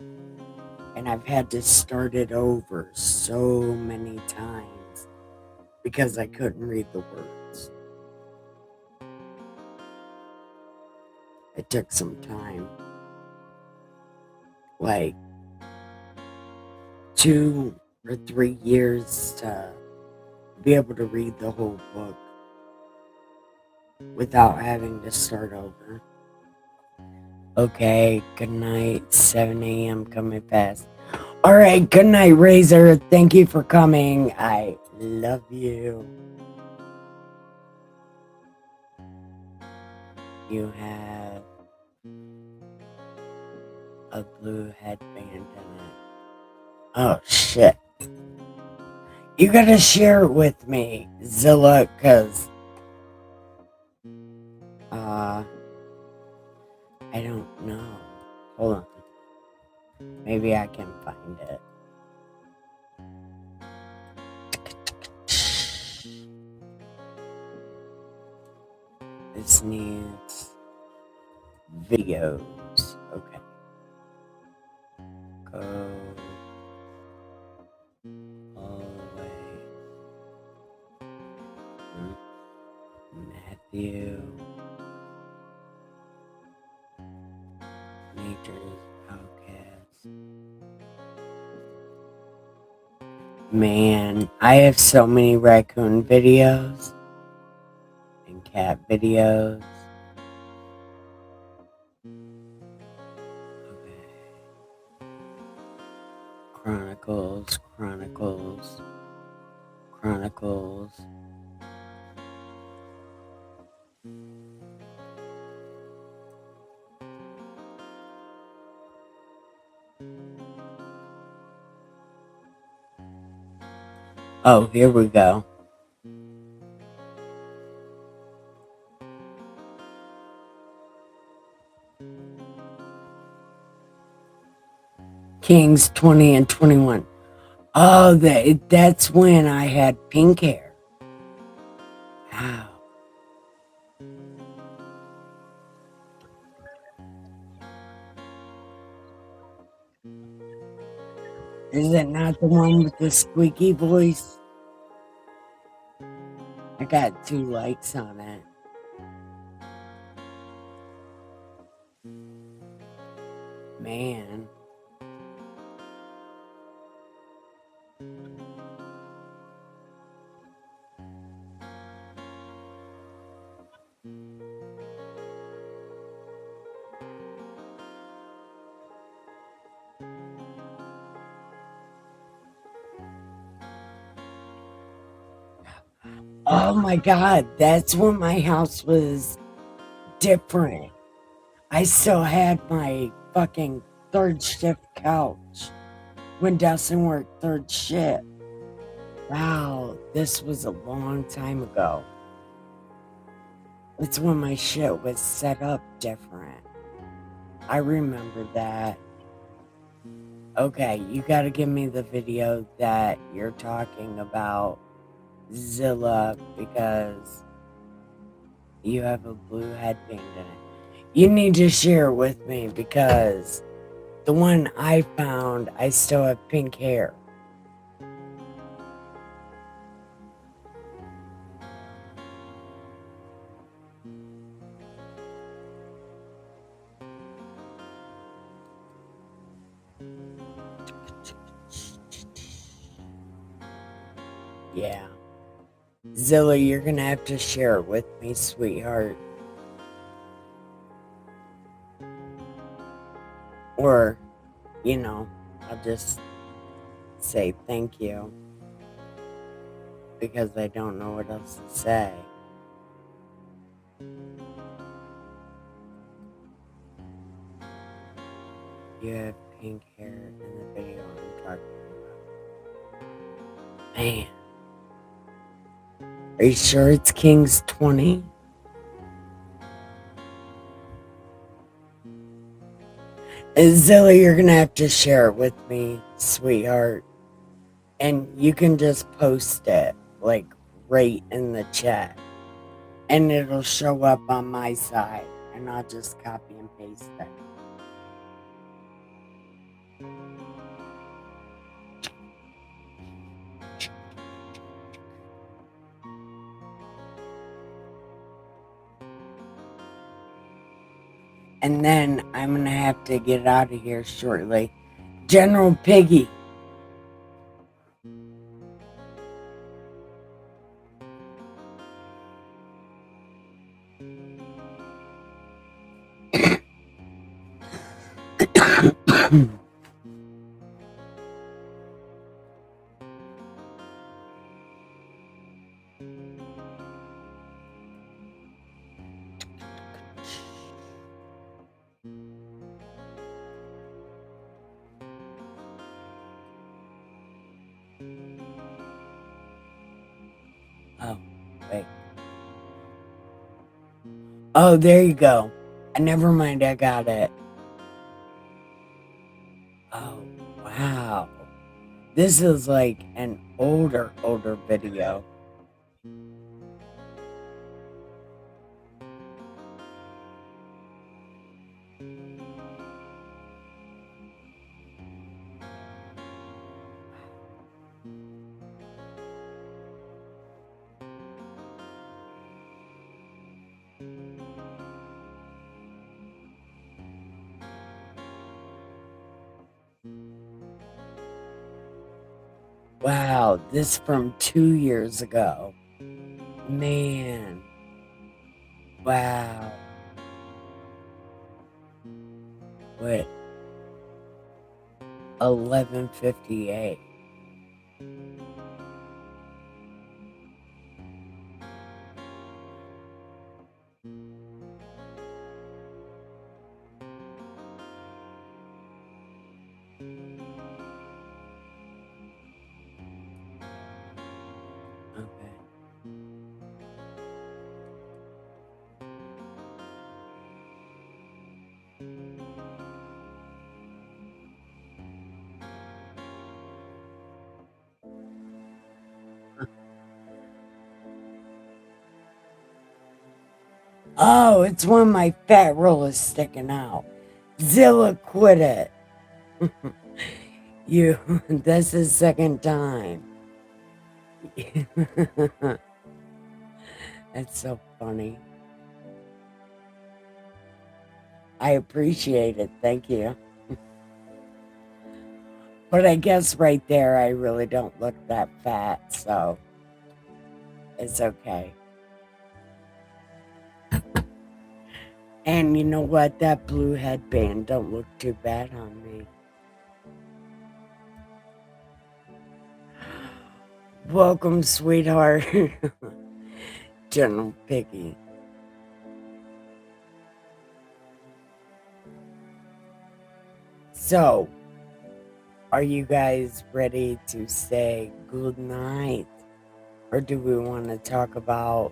And I've had to start it over so many times because I couldn't read the words. It took some time. Like 2 or 3 years to be able to read the whole book without having to start over. Okay, good night. 7 a.m. coming fast. All right, good night, Razor. Thank you for coming. I love you. You have a blue headband in it. Oh, shit. You gotta share it with me, Zilla, because I don't know. Hold on. Maybe I can find it. This needs videos. Okay. Go all the way. Matthew. Nature's Outcast. Man, I have so many raccoon videos and cat videos. Okay. Chronicles. Oh, here we go. Kings 20 and 21. Oh, that's when I had pink hair. Wow. Is that not the one with the squeaky voice? I got 2 likes on it. Man. Oh my God, that's when my house was different. I still had my fucking third shift couch when Dustin worked third shift. Wow, this was a long time ago. It's when my shit was set up different. I remember that. Okay, you gotta give me the video that you're talking about, Zilla, because you have a blue headband in it. You need to share it with me because the one I found, I still have pink hair. Yeah. Zilla, you're gonna have to share it with me, sweetheart. Or, I'll just say thank you because I don't know what else to say. You have pink hair in the video I'm talking about. Man. Are you sure it's Kings 20? Zilla, you're gonna have to share it with me, sweetheart. And you can just post it, like, right in the chat. And it'll show up on my side. And I'll just copy and paste it. And then I'm gonna have to get out of here shortly. General Piggy. Oh, wait. Oh, there you go. Never mind, I got it. Oh, wow. This is like an older video. Wow, this from 2 years ago. Man. Wow. Wait. 11:58. Okay. Oh, it's when my fat roll is sticking out. Zilla, quit it. That's the second time. That's so funny. I appreciate it. Thank you. But I guess right there, I really don't look that fat, so it's okay. And you know what? That blue headband don't look too bad on me. Welcome, sweetheart. General Piggy. So, are you guys ready to say good night? Or do we want to talk about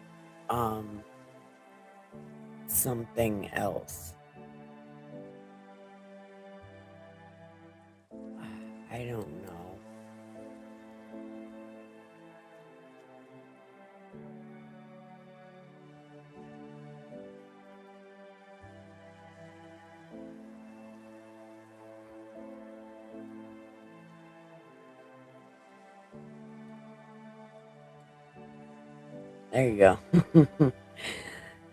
something else? I don't know. There you go.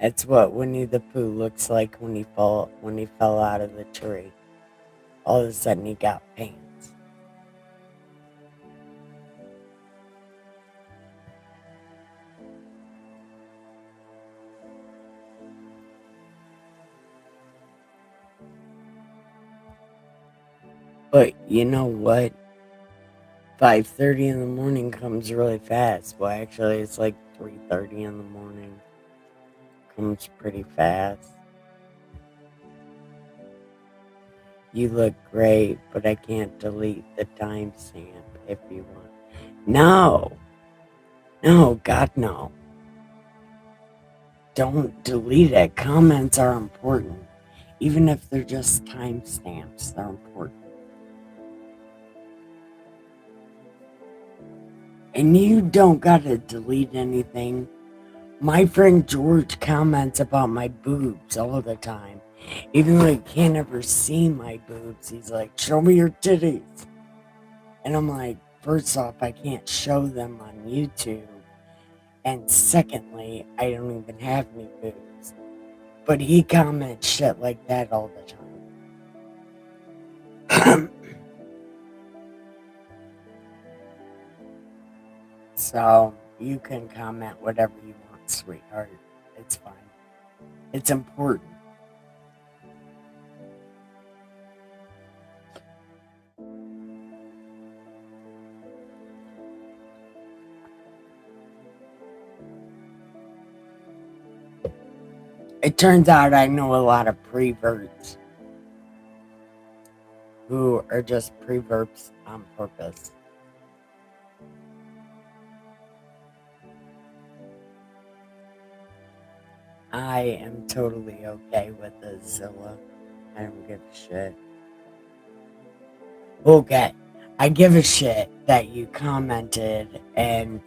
That's what Winnie the Pooh looks like when he fell out of the tree. All of a sudden he got pants. But you know what? 5:30 in the morning comes really fast. Well, actually, it's like 3:30 in the morning. Comes pretty fast. You look great, but I can't delete the timestamp if you want. No! No, God, no. Don't delete it. Comments are important. Even if they're just timestamps, they're important. And you don't gotta delete anything. My friend George comments about my boobs all the time. Even though he can't ever see my boobs, he's like, show me your titties. And I'm like, first off, I can't show them on YouTube. And secondly, I don't even have any boobs. But he comments shit like that all the time. So you can comment whatever you want, sweetheart. It's fine. It's important. It turns out I know a lot of preverts who are just preverbs on purpose. I am totally okay with the Zilla. I don't give a shit. Okay, I give a shit that you commented and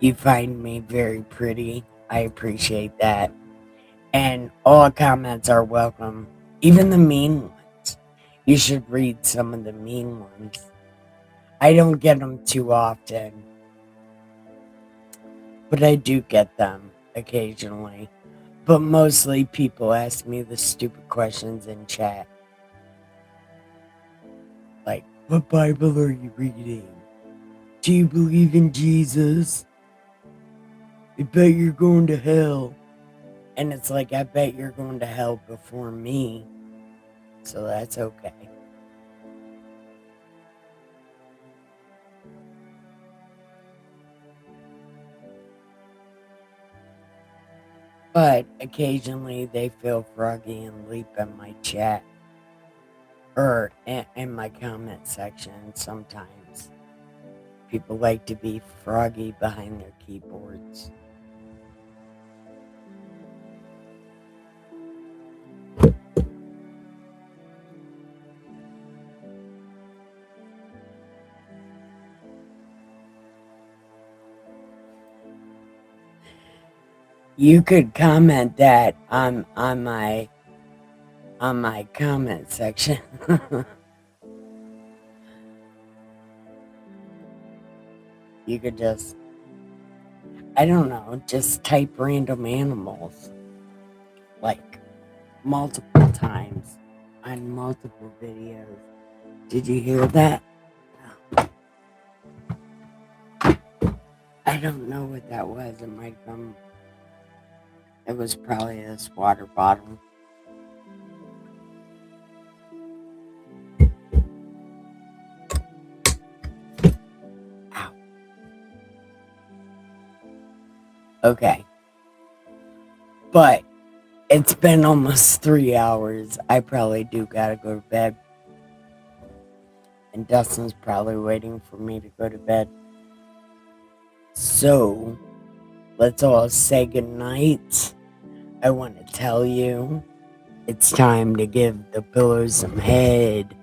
you find me very pretty. I appreciate that. And all comments are welcome, even the mean ones. You should read some of the mean ones. I don't get them too often, but I do get them occasionally. But mostly people ask me the stupid questions in chat. Like, what Bible are you reading? Do you believe in Jesus? I bet you're going to hell. And it's like, I bet you're going to hell before me. So that's okay. But occasionally they feel froggy and leap in my chat. Or in my comment section sometimes. People like to be froggy behind their keyboards. You could comment that on my comment section. You could just, I don't know, just type random animals. Like, multiple times on multiple videos. Did you hear that? I don't know what that was. It might have been, it was probably this water bottle. Ow. Okay. But it's been almost 3 hours. I probably do gotta go to bed. And Dustin's probably waiting for me to go to bed. So, let's all say goodnight. I want to tell you, it's time to give the pillow some head.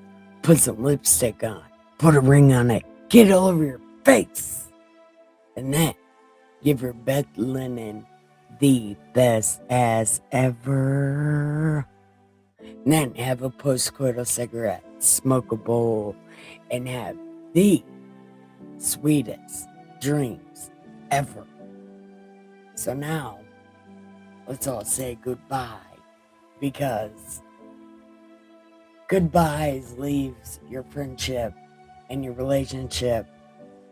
Put some lipstick on. Put a ring on it. Get it all over your face. And then, give your bed linen the best ass ever. And then have a post-coital cigarette, smoke a bowl, and have the sweetest dreams ever. So now, let's all say goodbye, because goodbyes leaves your friendship and your relationship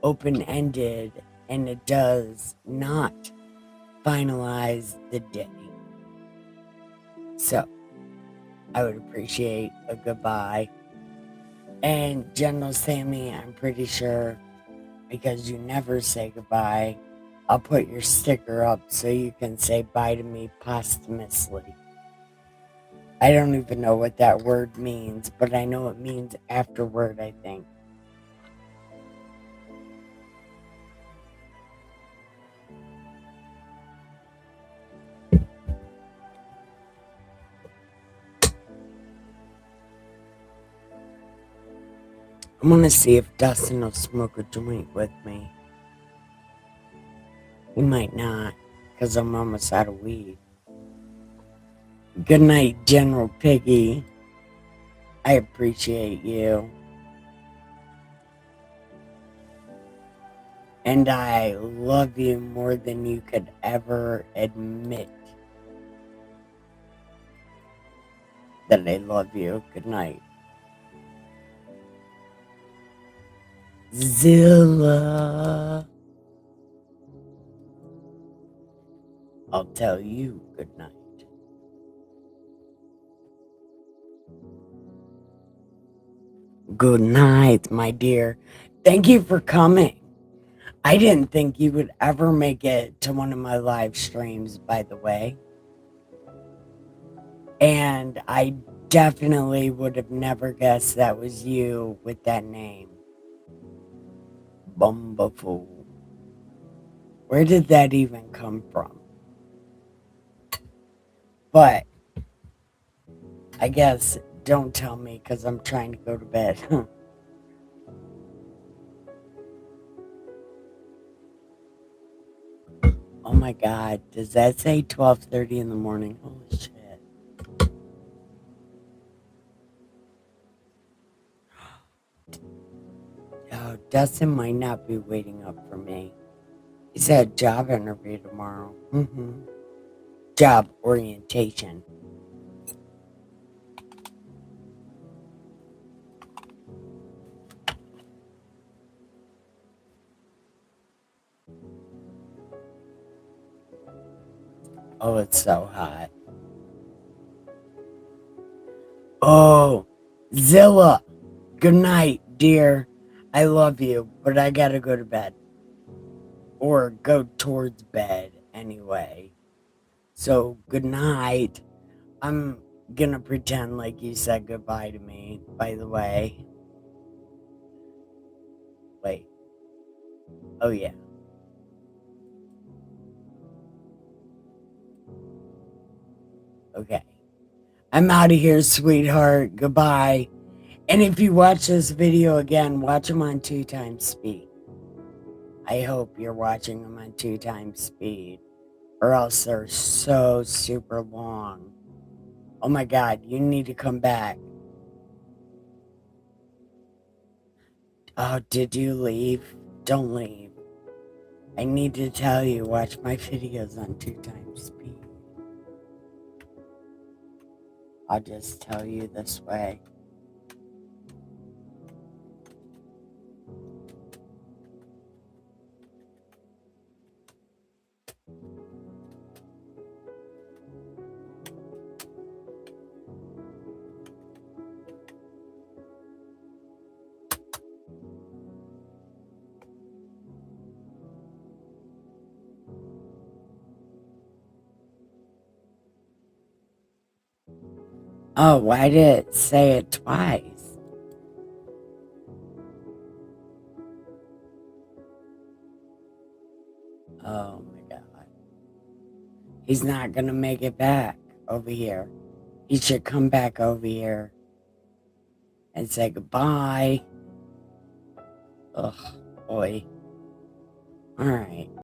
open-ended, and it does not finalize the day. So, I would appreciate a goodbye. And General Sammy, I'm pretty sure, because you never say goodbye, I'll put your sticker up so you can say bye to me posthumously. I don't even know what that word means, but I know it means afterward, I think. I'm gonna see if Dustin will smoke a joint with me. He might not, because I'm almost out of weed. Good night, General Piggy. I appreciate you. And I love you more than you could ever admit that I love you. Good night. Zilla. I'll tell you good night. Good night, my dear. Thank you for coming. I didn't think you would ever make it to one of my live streams, by the way. And I definitely would have never guessed that was you with that name. Bumbafoo. Where did that even come from? But I guess don't tell me because I'm trying to go to bed. Oh my god, does that say 12:30 in the morning? Holy shit. Oh, Dustin might not be waiting up for me. He's at a job interview tomorrow. Job orientation. Oh, it's so hot. Oh, Zilla. Good night, dear. I love you, but I gotta go to bed. Or go towards bed anyway. So, good night. I'm gonna pretend like you said goodbye to me, by the way. Wait. Oh, yeah. Okay. I'm out of here, sweetheart. Goodbye. And if you watch this video again, watch them on 2x speed. I hope you're watching them on 2x speed. Or else they're so super long. Oh my god, you need to come back. Oh, did you leave? Don't leave. I need to tell you, watch my videos on 2x speed. I'll just tell you this way. Oh, why did it say it twice? Oh my god. He's not gonna make it back over here. He should come back over here and say goodbye. Ugh, boy. Alright.